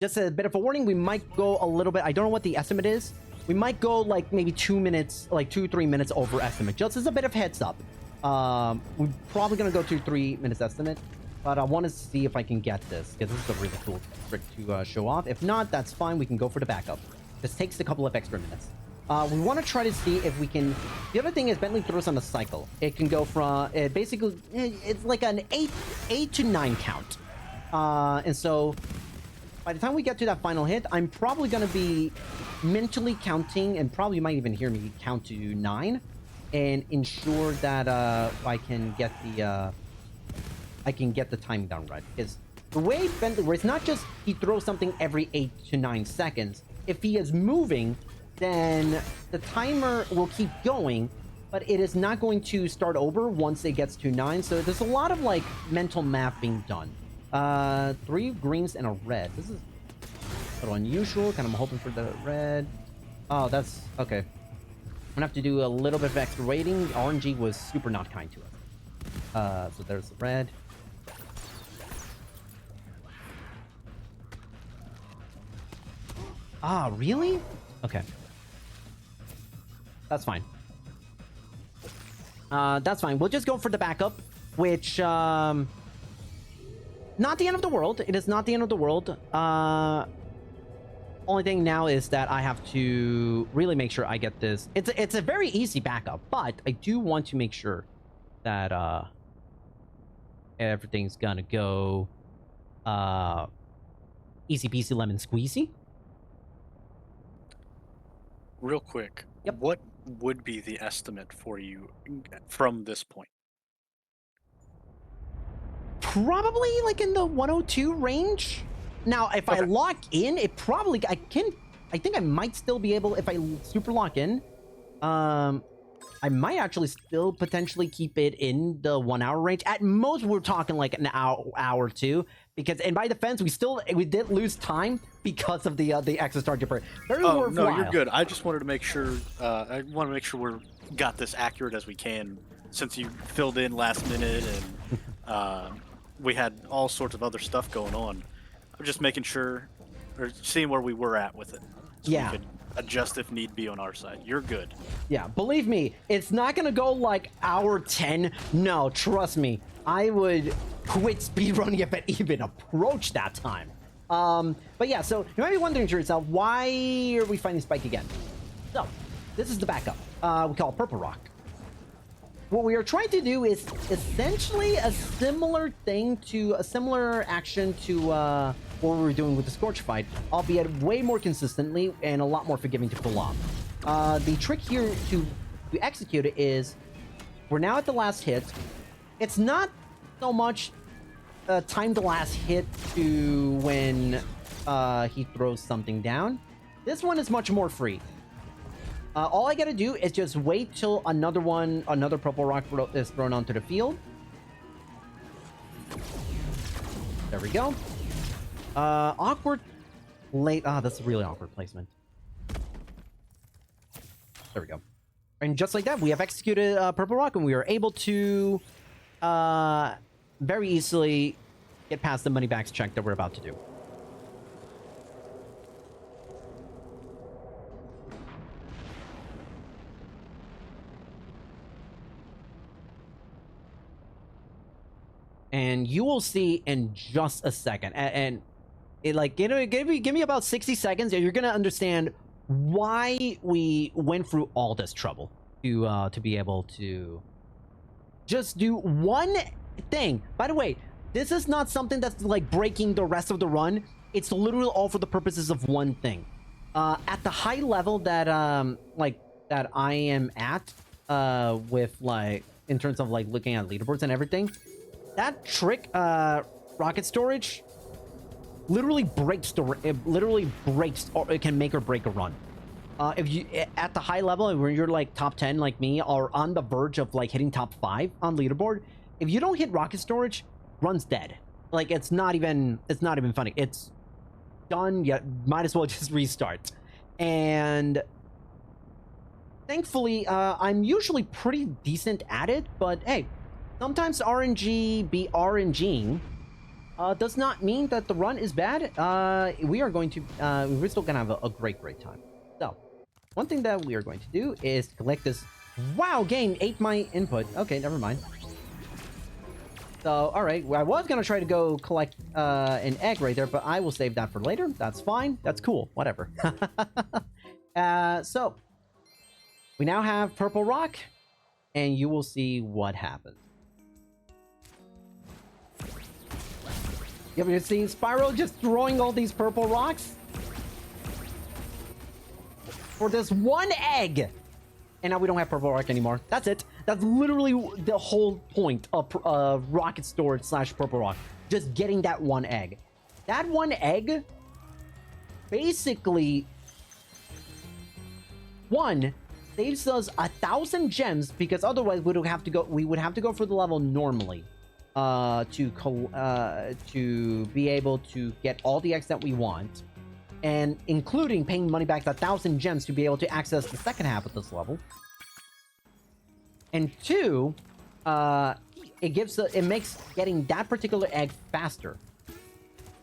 just a bit of a warning, we might go a little bit... I don't know what the estimate is. We might go, like, maybe 2 minutes, like 2-3 minutes over estimate. Just as a bit of heads up. We're probably gonna go to 3 minutes estimate, but I want to see if I can get this, because this is a really cool trick to show off. If not, that's fine. We can go for the backup. This takes a couple of extra minutes. We want to try to see if we can... The other thing is Bentley throws on a cycle. It can go from... basically, it's like an 8 to 9 count. And so, by the time we get to that final hit, I'm probably going to be mentally counting, and probably you might even hear me count to 9, and ensure that I can get the timing down right. Because the way Bentley... Where it's not just he throws something every 8 to 9 seconds. If he is moving, then the timer will keep going, but it is not going to start over once it gets to 9. So there's a lot of like mental math being done. 3 greens and a red. This is a little unusual. Kind of hoping for the red. Oh, that's okay. I'm gonna have to do a little bit of extra waiting. RNG was super not kind to us. So there's the red. Ah, really? Okay. That's fine. That's fine. We'll just go for the backup, which, not the end of the world. It is not the end of the world. Only thing now is that I have to really make sure I get this. It's a very easy backup, but I do want to make sure that, everything's gonna go, easy peasy lemon squeezy. Real quick, Yep. What would be the estimate for you from this point? Probably like in the 102 range. Now, if I Okay. lock in, I think I might still be able, if I super lock in, I might actually still potentially keep it in the 1 hour range. At most, we're talking like an hour or two. Because, and by defense, we did lose time because of the extra star dipper. Very Oh, worthwhile. no, you're good. I just wanted to make sure, we're got this accurate as we can since you filled in last minute and we had all sorts of other stuff going on. I'm just making sure, or seeing where we were at with it, so Yeah. we could adjust if need be on our side. You're good. Yeah, believe me, it's not gonna go like hour 10. No, trust me. I would quit speedrunning if it even approached that time. But yeah, so you might be wondering to yourself, why are we fighting Spike again? So, this is the backup. We call it Purple Rock. What we are trying to do is essentially a similar action to what we were doing with the Scorch fight, albeit way more consistently and a lot more forgiving to pull off. The trick here to execute it is, we're now at the last hit. It's not so much time the last hit to when he throws something down. This one is much more free. All I gotta do is just wait till another purple rock is thrown onto the field. There we go. Awkward late. That's a really awkward placement. There we go. And just like that, we have executed Purple Rock, and we are able to very easily get past the money backs check that we're about to do. And you will see in just a second, and it, like, give me about 60 seconds, and you're gonna understand why we went through all this trouble to be able to just do one thing. By the way, this is not something that's like breaking the rest of the run. It's literally all for the purposes of one thing. At the high level that that I am at, with like in terms of like looking at leaderboards and everything, that trick, rocket storage, literally breaks or it can make or break a run. If you at the high level, when you're like top 10 like me, or on the verge of like hitting top 5 on leaderboard, if you don't hit rocket storage, run's dead. Like, it's not even funny. It's done. Yeah, might as well just restart. And thankfully, I'm usually pretty decent at it, but hey, sometimes RNG be RNGing. Does not mean that the run is bad. We're still gonna have a great time. So, one thing that we are going to do is collect this. Wow, game ate my input. Okay, never mind. So, alright, well, I was gonna try to go collect an egg right there, but I will save that for later. That's fine. That's cool. Whatever. So, we now have Purple Rock, and you will see what happens. You ever seen Spyro just throwing all these purple rocks? For this one egg! And now we don't have Purple Rock anymore. That's it. That's literally the whole point of rocket storage / Purple Rock. Just getting that one egg. That one egg basically, one, saves us 1,000 gems, because otherwise we would have to go for the level normally to be able to get all the eggs that we want, and including paying money back 1,000 gems to be able to access the second half of this level. And two, it makes getting that particular egg faster,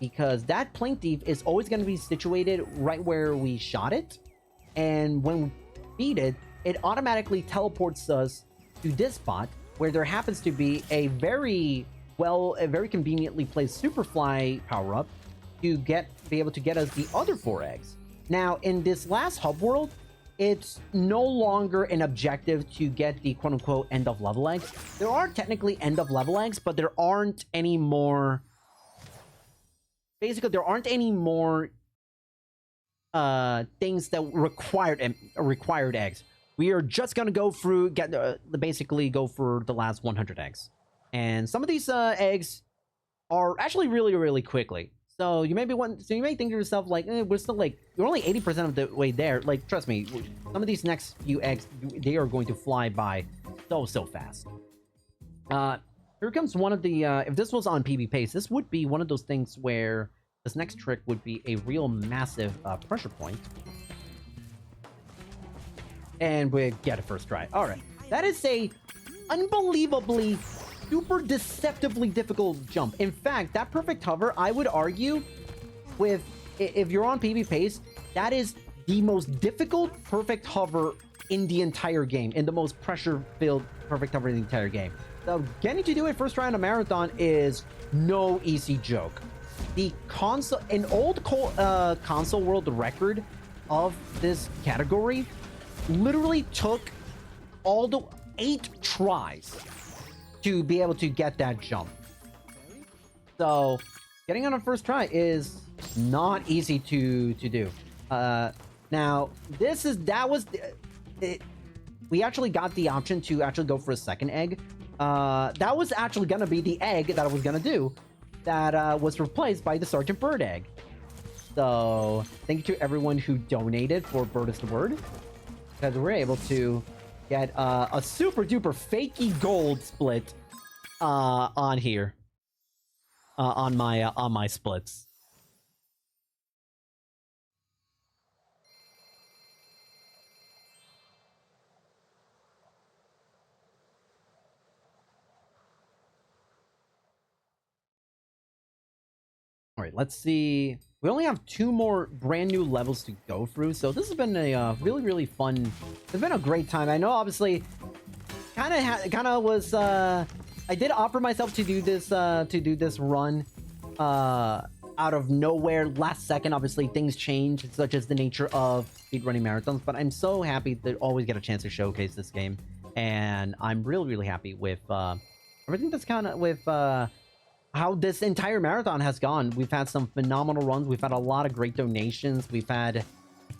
because that plane thief is always going to be situated right where we shot it, and when we beat it, it automatically teleports us to this spot where there happens to be a very conveniently placed Superfly power-up to be able to get us the other 4 eggs. Now, in this last hub world, it's no longer an objective to get the quote-unquote end-of-level eggs. There are technically end-of-level eggs, but there aren't any more... Basically, there aren't any more things that required eggs. We are just gonna go through, basically go for the last 100 eggs. And some of these eggs are actually really quickly. So you may think to yourself, like, we're still like, you're only 80% of the way there. Like, trust me, some of these next few eggs, they are going to fly by so fast. Here comes one of the, if this was on PB pace, this would be one of those things where this next trick would be a real massive pressure point. And we get a first try. All right, that is a unbelievably, super deceptively difficult jump. In fact, that perfect hover, I would argue, with if you're on PB pace, that is the most difficult perfect hover in the entire game, in the most pressure-filled perfect hover in the entire game. So getting to do it first try on a marathon is no easy joke. The console, an old console world record of this category literally took all the 8 tries to be able to get that jump. So getting on a first try is not easy to do. Now we actually got the option to actually go for a second egg. That was actually gonna be the egg that I was gonna do, that was replaced by the Sergeant Bird egg. So thank you to everyone who donated for Bird is the Word, because we're able to get a super duper fakey gold split on here, on my splits. All right, let's see. We only have 2 more brand new levels to go through, so this has been a really fun. It's been a great time. I know, obviously, kind of was. I did offer myself to do this run out of nowhere, last second. Obviously, things change, such as the nature of speedrunning marathons. But I'm so happy to always get a chance to showcase this game, and I'm really happy with everything that's kind of with. How this entire marathon has gone. We've had some phenomenal runs. We've had a lot of great donations. We've had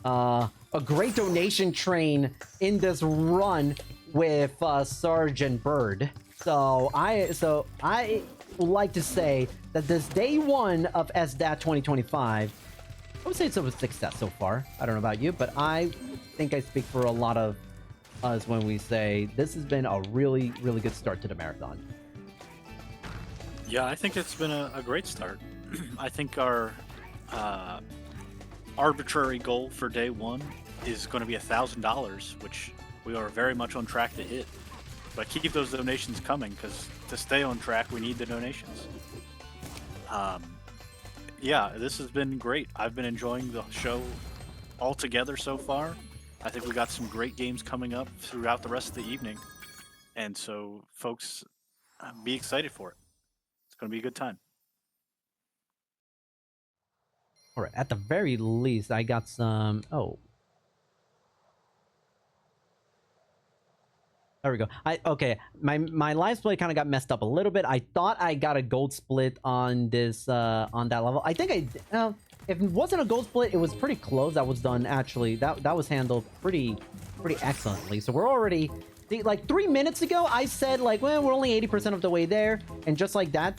a great donation train in this run with Sergeant Bird. So I would like to say that this day 1 of SDAT 2025, I would say it's a success so far. I don't know about you, but I think I speak for a lot of us when we say this has been a really good start to the marathon. Yeah, I think it's been a great start. I think our arbitrary goal for day 1 is going to be $1,000, which we are very much on track to hit. But keep those donations coming, because to stay on track, we need the donations. Yeah, this has been great. I've been enjoying the show altogether so far. I think we got some great games coming up throughout the rest of the evening. And so, folks, be excited for it. Going to be a good time. All right, at the very least, I got some. Oh, there we go. Okay. My live play kind of got messed up a little bit. I thought I got a gold split on this on that level. I think if it wasn't a gold split, it was pretty close. That was done actually. That was handled pretty excellently. So we're already. See, like 3 minutes ago, I said like, well, we're only 80% of the way there, and just like that,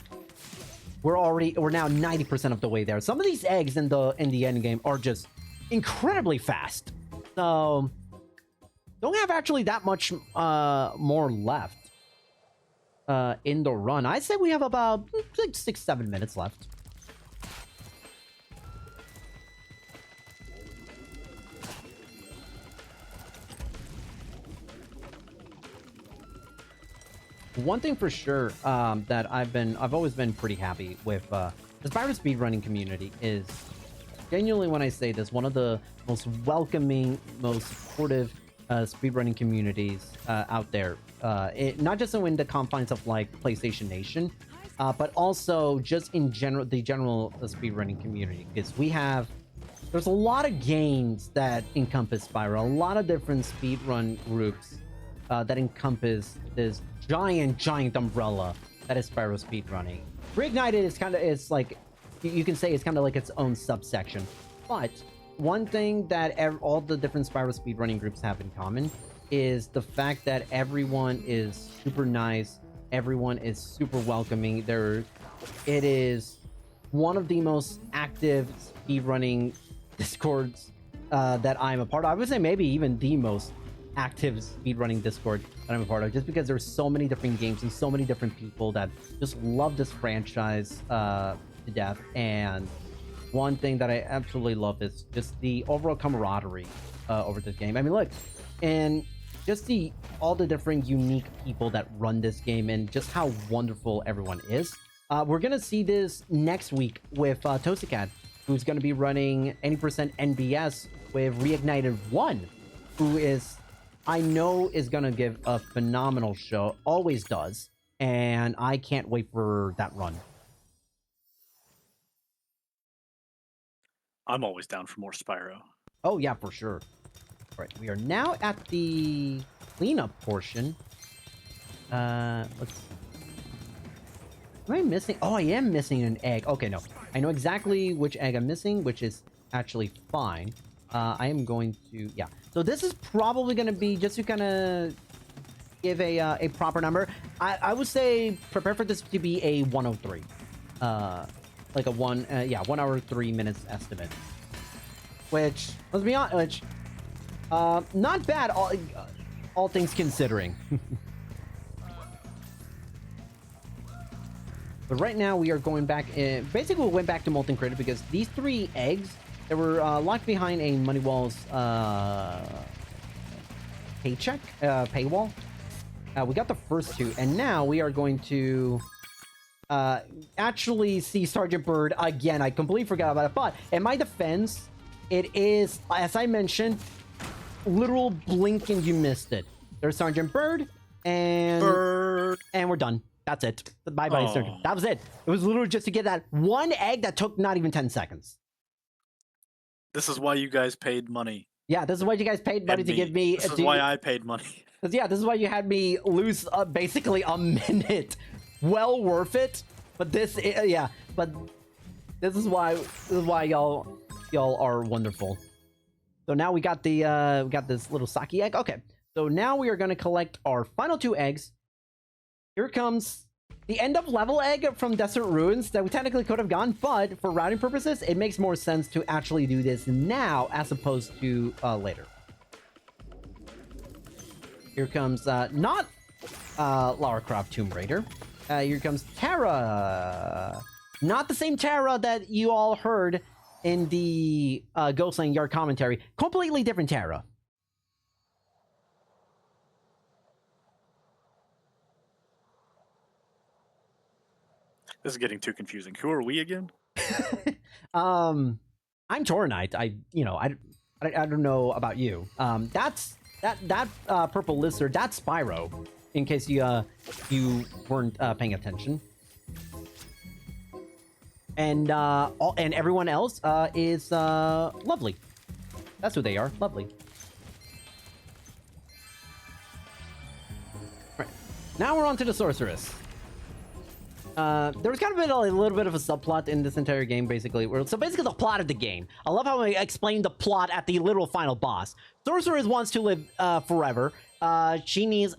we're now 90% of the way there. Some of these eggs in the end game are just incredibly fast. So don't have actually that much more left in the run. I'd say we have about like 6-7 minutes left. One thing for sure that I've always been pretty happy with the Spyro speedrunning community is, genuinely when I say this, one of the most welcoming, most supportive speedrunning communities out there. Not just in the confines of like PlayStation Nation, but also just in general, the general speedrunning community. Because there's a lot of games that encompass Spyro, a lot of different speedrun groups that encompass this giant umbrella that is Spyro speedrunning. Reignited is like, you can say it's kind of like its own subsection. But one thing that all the different Spyro speedrunning groups have in common is the fact that everyone is super nice, everyone is super welcoming. It is one of the most active speedrunning Discords that I'm a part of. I would say maybe even the most active speedrunning Discord that I'm a part of, just because there's so many different games and so many different people that just love this franchise to death. And one thing that I absolutely love is just the overall camaraderie over this game. I mean, look, and just see all the different unique people that run this game and just how wonderful everyone is. We're gonna see this next week with Tosacat, who's gonna be running 80% NBS with Reignited 1, who is, I know, is gonna give a phenomenal show, always does, and I can't wait for that run. I'm always down for more Spyro. Oh yeah, for sure. All right, we are now at the cleanup portion. Let's see. Am I missing? Oh, I am missing an egg. Okay, no. I know exactly which egg I'm missing, which is actually fine. I am going to... Yeah. So this is probably going to be, just to kind of give a proper number, I would say prepare for this to be a 103. Like a 1 hour 3 minutes estimate. Which, let's be honest, which, not bad, all things considering. But right now we are going back in, basically we went back to Molten Crater because these 3 eggs that were locked behind a Moneywall's paywall. We got the first 2, and now we are going to actually see Sergeant Bird again. I completely forgot about it, but in my defense, it is, as I mentioned, literal blink and you missed it. There's Sergeant Bird, and we're done. That's it. Bye-bye, Sergeant. That was it. It was literally just to get that 1 egg that took not even 10 seconds. This is why you guys paid money. Yeah, this is why you guys paid money to give me... This is why I paid money. Yeah, this is why you had me lose basically a minute. Well worth it. But this... yeah, but this is why y'all are wonderful. So now we got the we got this little sake egg. Okay, so now we are going to collect our final 2 eggs. Here comes the end of level egg from Desert Ruins that we technically could have gone, but for routing purposes, it makes more sense to actually do this now as opposed to later. Here comes not Lara Croft Tomb Raider. Here comes Terra. Not the same Terra that you all heard in the Ghostland Yard commentary. Completely different Terra. This is getting too confusing. Who are we again? I'm Toronite. I don't know about you. That's that purple lizard. That's Spyro. In case you weren't paying attention. And everyone else is lovely. That's who they are. Lovely. Right. Now we're on to the sorceress. There was kind of been a little bit of a subplot in this entire game, basically. So basically the plot of the game. I love how I explained the plot at the literal final boss. Sorceress wants to live forever. She needs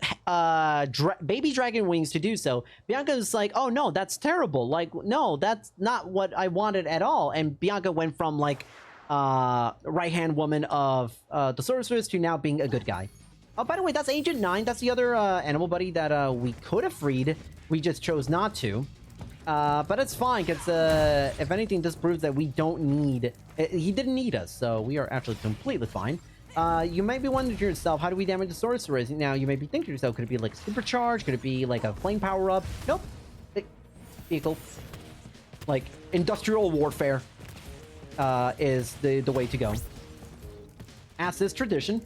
baby dragon wings to do so. Bianca's like, oh no, that's terrible. Like, no, that's not what I wanted at all. And Bianca went from like right-hand woman of the sorceress to now being a good guy. Oh, by the way, that's Agent 9. That's the other animal buddy that we could have freed. We just chose not to. But it's fine, because if anything, this proves that we don't need... he didn't need us, so we are actually completely fine. You might be wondering to yourself, how do we damage the sorceress? Now, you may be thinking to yourself, could it be like supercharge? Could it be like a flame power-up? Nope. Vehicle. Like, industrial warfare is the way to go. As is tradition.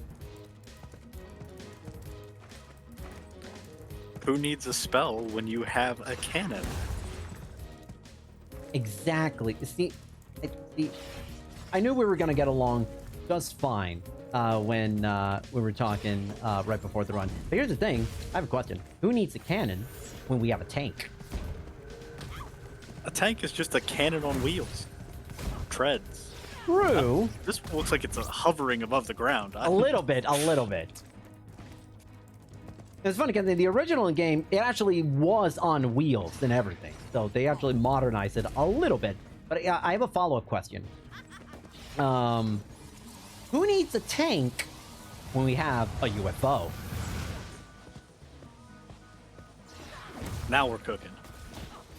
Who needs a spell when you have a cannon? Exactly. See, I knew we were gonna get along just fine when we were talking right before the run. But here's the thing: I have a question. Who needs a cannon when we have a tank? A tank is just a cannon on wheels. Treads. True. This looks like it's hovering above the ground. A little bit. A little bit. It's funny because in the original game, it actually was on wheels and everything. So they actually modernized it a little bit. But I have a follow-up question. Who needs a tank when we have a UFO? Now we're cooking.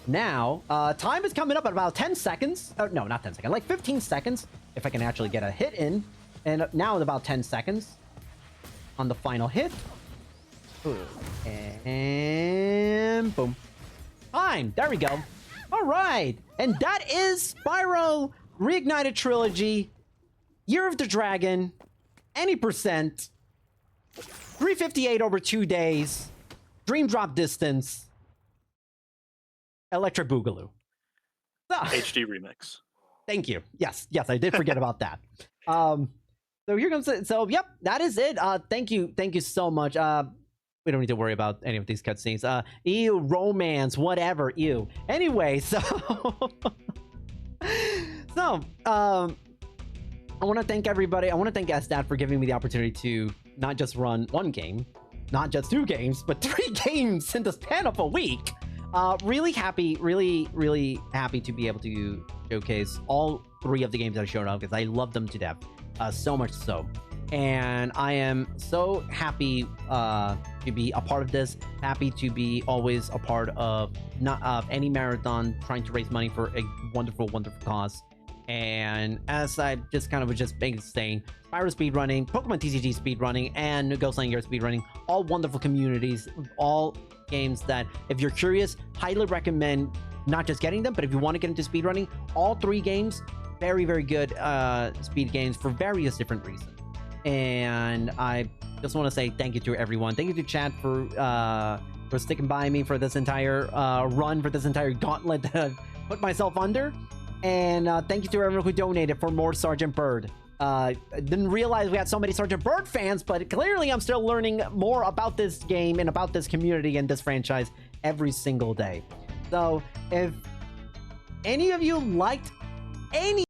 Now, time is coming up at about 10 seconds. Oh, no, not 10 seconds. Like 15 seconds, if I can actually get a hit in. And now it's about 10 seconds on the final hit. And boom. Fine. There we go. All right. And that is Spyro Reignited Trilogy, Year of the Dragon, any percent, 358 over 2 days, Dream Drop Distance, Electric Boogaloo. So, HD remix. thank you. Yes, I did forget about that. So here comes it. So yep, that is it. Thank you so much. We don't need to worry about any of these cutscenes. Ew, romance, whatever. Ew. Anyway, so I want to thank everybody. I want to thank SDAT for giving me the opportunity to not just run one game, not just 2 games, but 3 games in the span of a week. Really happy to be able to showcase all 3 of the games that I showed up because I love them to death. So much so. And I am so happy to be a part of this. Happy to be always a part of any marathon trying to raise money for a wonderful cause. And as I just kind of was just saying, Spyro speedrunning, Pokemon TCG speedrunning, and Ghostland Gear speedrunning, all wonderful communities, all games that, if you're curious, highly recommend not just getting them, but if you want to get into speedrunning, all 3 games, very good speed games for various different reasons. And I just want to say thank you to everyone. Thank you to chat for sticking by me for this entire run, for this entire gauntlet that I've put myself under. And thank you to everyone who donated for more Sergeant Bird. Didn't realize we had so many Sergeant Bird fans, but clearly I'm still learning more about this game and about this community and this franchise every single day. So if any of you liked any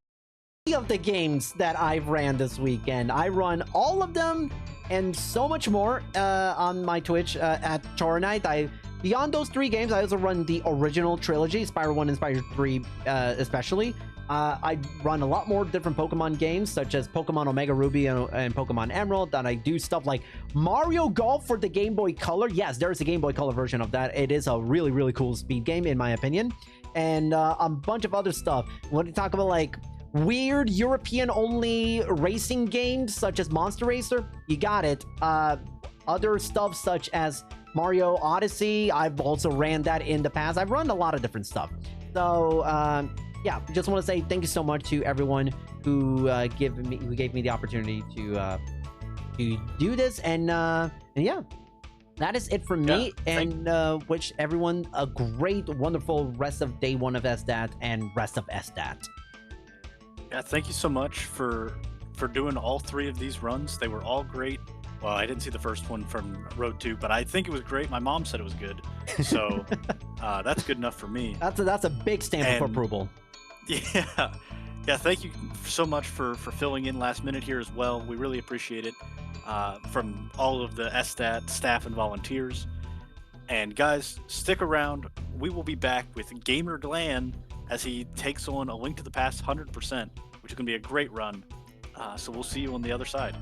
of the games that I've ran this weekend, I run all of them and so much more on my Twitch at Tornite. Beyond those 3 games, I also run the original trilogy, Spyro 1 and Spyro 3 especially. I run a lot more different Pokemon games, such as Pokemon Omega Ruby and Pokemon Emerald. And I do stuff like Mario Golf for the Game Boy Color. Yes, there is a Game Boy Color version of that. It is a really cool speed game, in my opinion. And a bunch of other stuff. When you talk about like weird European-only racing games, such as Monster Racer, you got it. Other stuff such as Mario Odyssey, I've also ran that in the past. I've run a lot of different stuff. So yeah, just want to say thank you so much to everyone who gave me the opportunity to do this. And yeah, that is it from me. And wish everyone a great, wonderful rest of day 1 of SDAT and rest of SDAT. Yeah, thank you so much for doing all 3 of these runs. They were all great. Well, I didn't see the first one from Road 2, but I think it was great. My mom said it was good, so that's good enough for me. That's a big stamp of approval. Yeah, thank you so much for filling in last minute here as well. We really appreciate it from all of the SDAT staff and volunteers. And guys, stick around. We will be back with Gamer Glenn as he takes on A Link to the Past 100%, which is going to be a great run. So we'll see you on the other side.